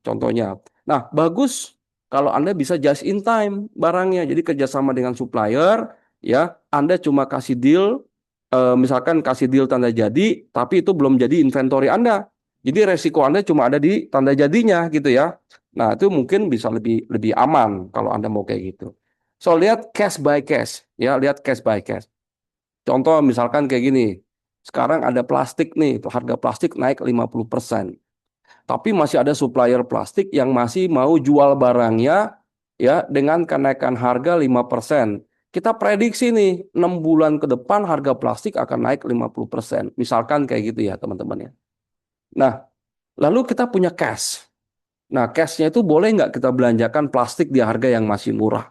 Contohnya. Nah, bagus kalau Anda bisa just in time barangnya. Jadi kerjasama dengan supplier, ya, Anda cuma kasih deal, misalkan kasih deal tanda jadi, tapi itu belum jadi inventory Anda. Jadi resiko Anda cuma ada di tanda jadinya gitu ya. Nah, itu mungkin bisa lebih lebih aman kalau Anda mau kayak gitu. So, lihat cash by cash, ya, lihat cash by cash. Contoh misalkan kayak gini. Sekarang ada plastik nih, harga plastik naik 50%. Tapi masih ada supplier plastik yang masih mau jual barangnya ya dengan kenaikan harga 5%. Kita prediksi nih 6 bulan ke depan harga plastik akan naik 50%. Misalkan kayak gitu ya, teman-teman ya. Nah, lalu kita punya cash. Nah, cashnya itu boleh nggak kita belanjakan plastik di harga yang masih murah?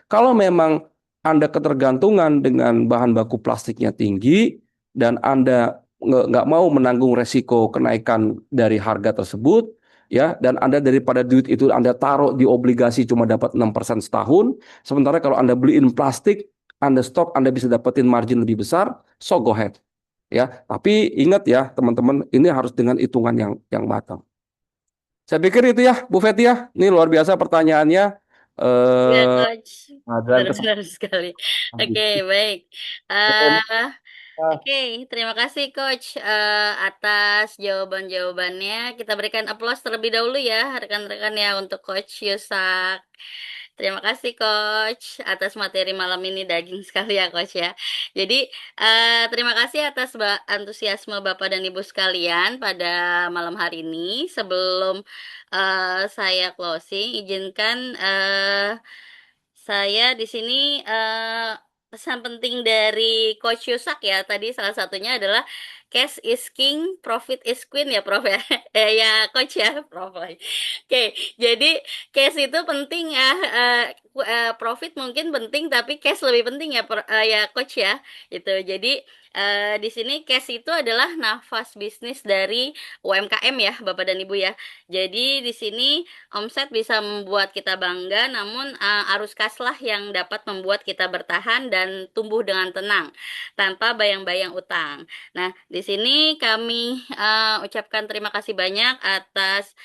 Kalau memang Anda ketergantungan dengan bahan baku plastiknya tinggi dan Anda nggak mau menanggung resiko kenaikan dari harga tersebut, ya, dan Anda daripada duit itu Anda taruh di obligasi cuma dapat 6% setahun, sementara kalau Anda beliin plastik, Anda stok, Anda bisa dapetin margin lebih besar, so go ahead. Ya, tapi ingat ya teman-teman, ini harus dengan hitungan yang matang. Saya pikir itu ya, Bu Feti ya. Ini luar biasa pertanyaannya. Ya, Eh, Coach. dan Benar-benar sekali. Oke, baik. Eh, Oke, terima kasih Coach atas jawaban-jawabannya. Kita berikan aplaus terlebih dahulu ya rekan-rekan ya untuk Coach Yusak. Terima kasih Coach atas materi malam ini, daging sekali ya Coach ya. Jadi terima kasih atas antusiasme Bapak dan Ibu sekalian pada malam hari ini. Sebelum saya closing, izinkan saya di sini pesan penting dari Coach Yusak ya. Tadi salah satunya adalah cash is king, profit is queen ya Prof ya. Ya Coach ya Prof. Oke, jadi cash itu penting ya. Profit mungkin penting tapi cash lebih penting ya ya Coach ya. Itu. Jadi di sini cash itu adalah nafas bisnis dari UMKM ya Bapak dan Ibu ya. Jadi di sini omset bisa membuat kita bangga, namun arus kas lah yang dapat membuat kita bertahan dan tumbuh dengan tenang tanpa bayang-bayang utang. Nah, di sini kami ucapkan terima kasih banyak atas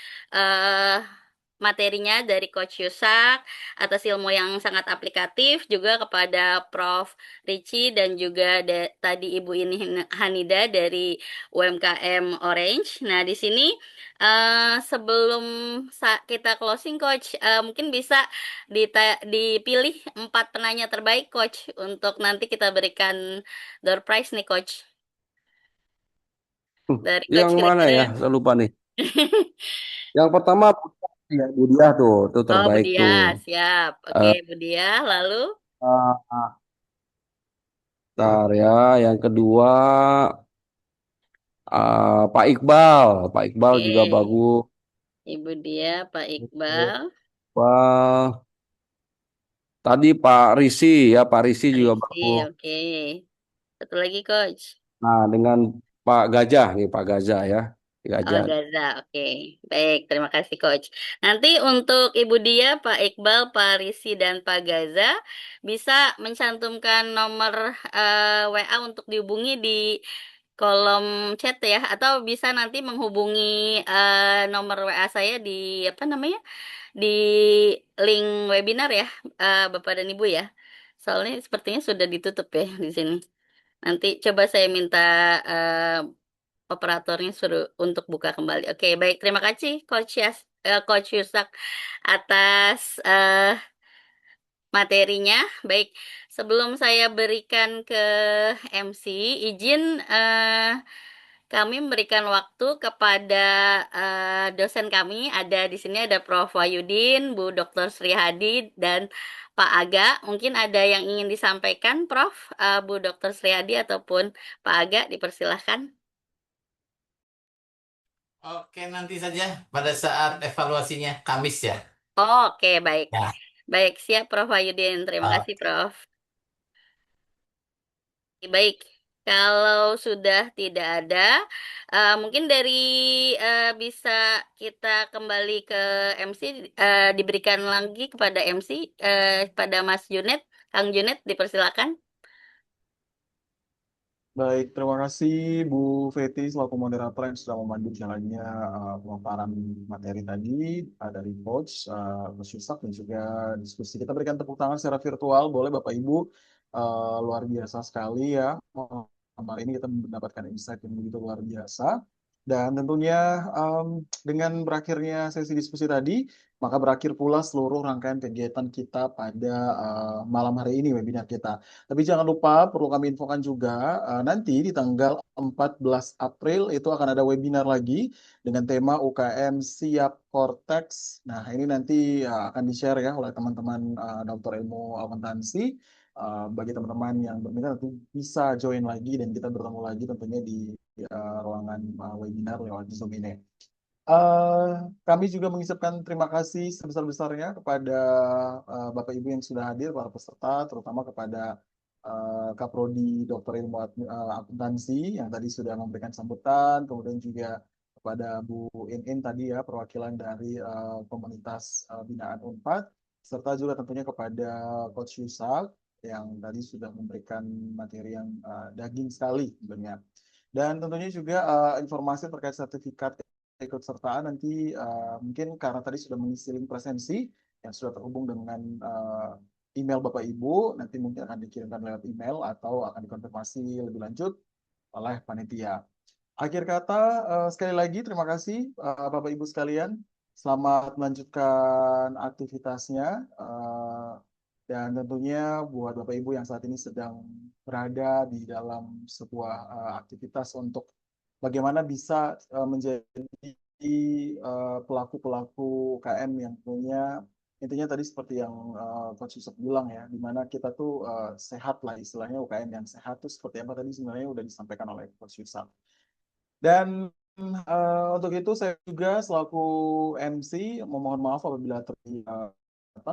materinya dari Coach Yusak, atas ilmu yang sangat aplikatif, juga kepada Prof. Ricci dan juga tadi Ibu ini Hanida dari UMKM Orange. Nah, di sini sebelum kita closing Coach, mungkin bisa dipilih 4 penanya terbaik Coach untuk nanti kita berikan door prize nih Coach. Dari Coach Yang mana ya? kira-kira. Saya lupa nih. Yang pertama ya Budiah tuh, itu Oh, terbaik tuh. Budia, siap. Oke, Eh, Budia, lalu Bentar ya, yang kedua Pak Iqbal. Pak Iqbal juga oke. bagus. Ibu dia, Pak Iqbal, Iqbal. Tadi Pak Risi ya, Pak Risi juga Risi, bagus. oke. Satu lagi, Coach. Nah, dengan Pak Gajah nih, Pak Gajah ya. Oh, Gajah. Gaza, oke. Baik, terima kasih, Coach. Nanti untuk Ibu Dia, Pak Iqbal, Pak Risi, dan Pak Gaza bisa mencantumkan nomor WA untuk dihubungi di kolom chat ya, atau bisa nanti menghubungi nomor WA saya di apa namanya? Di link webinar ya, Bapak dan Ibu ya. Soalnya sepertinya sudah ditutup ya di sini. Nanti coba saya minta eh, operatornya suruh untuk buka kembali. Oke, baik. Terima kasih Coach Yusak atas materinya. Baik, sebelum saya berikan ke MC, izin kami memberikan waktu kepada dosen kami. Ada di sini ada Prof. Wahyudin, Bu Dr. Sri Hadi, dan Pak Aga. Mungkin ada yang ingin disampaikan, Prof. Bu Dr. Sri Hadi ataupun Pak Aga, dipersilahkan. Oke, nanti saja pada saat evaluasinya Kamis ya. Oke, baik. Ya. Baik, siap Prof. Wahyudin. Terima Ah, kasih, Prof. Baik, kalau sudah tidak ada, mungkin dari bisa kita kembali ke MC, diberikan lagi kepada MC, pada Mas Junet, Kang Junet, dipersilakan. Baik, terima kasih Bu Feti selaku moderator yang sudah memandu jalannya pemaparan materi tadi dari Coach Yusak dan juga diskusi. Kita berikan tepuk tangan secara virtual, boleh Bapak Ibu. Luar biasa sekali ya. Hari ini kita mendapatkan insight yang begitu luar biasa. Dan tentunya dengan berakhirnya sesi diskusi tadi, maka berakhir pula seluruh rangkaian kegiatan kita pada malam hari ini webinar kita. Tapi jangan lupa perlu kami infokan juga nanti di tanggal 14 April itu akan ada webinar lagi dengan tema UKM Siap Cortex. Nah, ini nanti akan di-share ya oleh teman-teman Dr. Ilmu Akuntansi. Bagi teman-teman yang berminat nanti bisa join lagi dan kita bertemu lagi tentunya di ruangan webinar lewat Zoom ini. Kami juga mengucapkan terima kasih sebesar-besarnya kepada Bapak Ibu yang sudah hadir, para peserta, terutama kepada Kaprodi Dr. Ilmu Akuntansi yang tadi sudah memberikan sambutan, kemudian juga kepada Bu In tadi ya, perwakilan dari komunitas binaan Unpad, serta juga tentunya kepada Coach Yusak yang tadi sudah memberikan materi yang daging sekali sebenarnya. Dan tentunya juga informasi terkait sertifikat keikutsertaan nanti mungkin karena tadi sudah mengisi link presensi yang sudah terhubung dengan email Bapak Ibu, nanti mungkin akan dikirimkan lewat email atau akan dikonfirmasi lebih lanjut oleh panitia. Akhir kata, sekali lagi terima kasih Bapak Ibu sekalian. Selamat melanjutkan aktivitasnya. Dan tentunya buat Bapak Ibu yang saat ini sedang berada di dalam sebuah aktivitas untuk bagaimana bisa menjadi pelaku-pelaku UKM yang punya intinya tadi seperti yang Coach Yusuf bilang ya, di mana kita tuh sehat lah istilahnya, UKM yang sehat tuh seperti apa tadi sebenarnya udah disampaikan oleh Coach Yusuf. Dan untuk itu saya juga selaku MC memohon maaf apabila terjadi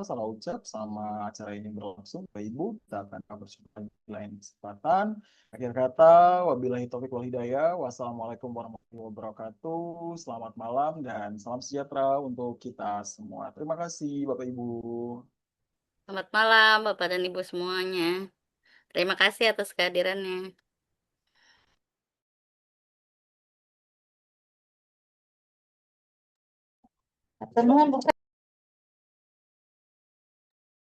salah ucap sama acara ini berlangsung. Bapak Ibu, kita akan berjumpa di lain kesempatan. Akhir kata, wabillahi taufiq wal hidayah. Wassalamualaikum warahmatullahi wabarakatuh. Selamat malam dan salam sejahtera untuk kita semua. Terima kasih Bapak Ibu. Selamat malam Bapak dan Ibu semuanya. Terima kasih atas kehadirannya.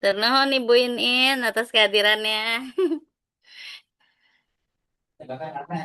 Ternuhun Ibu Inin atas kehadirannya.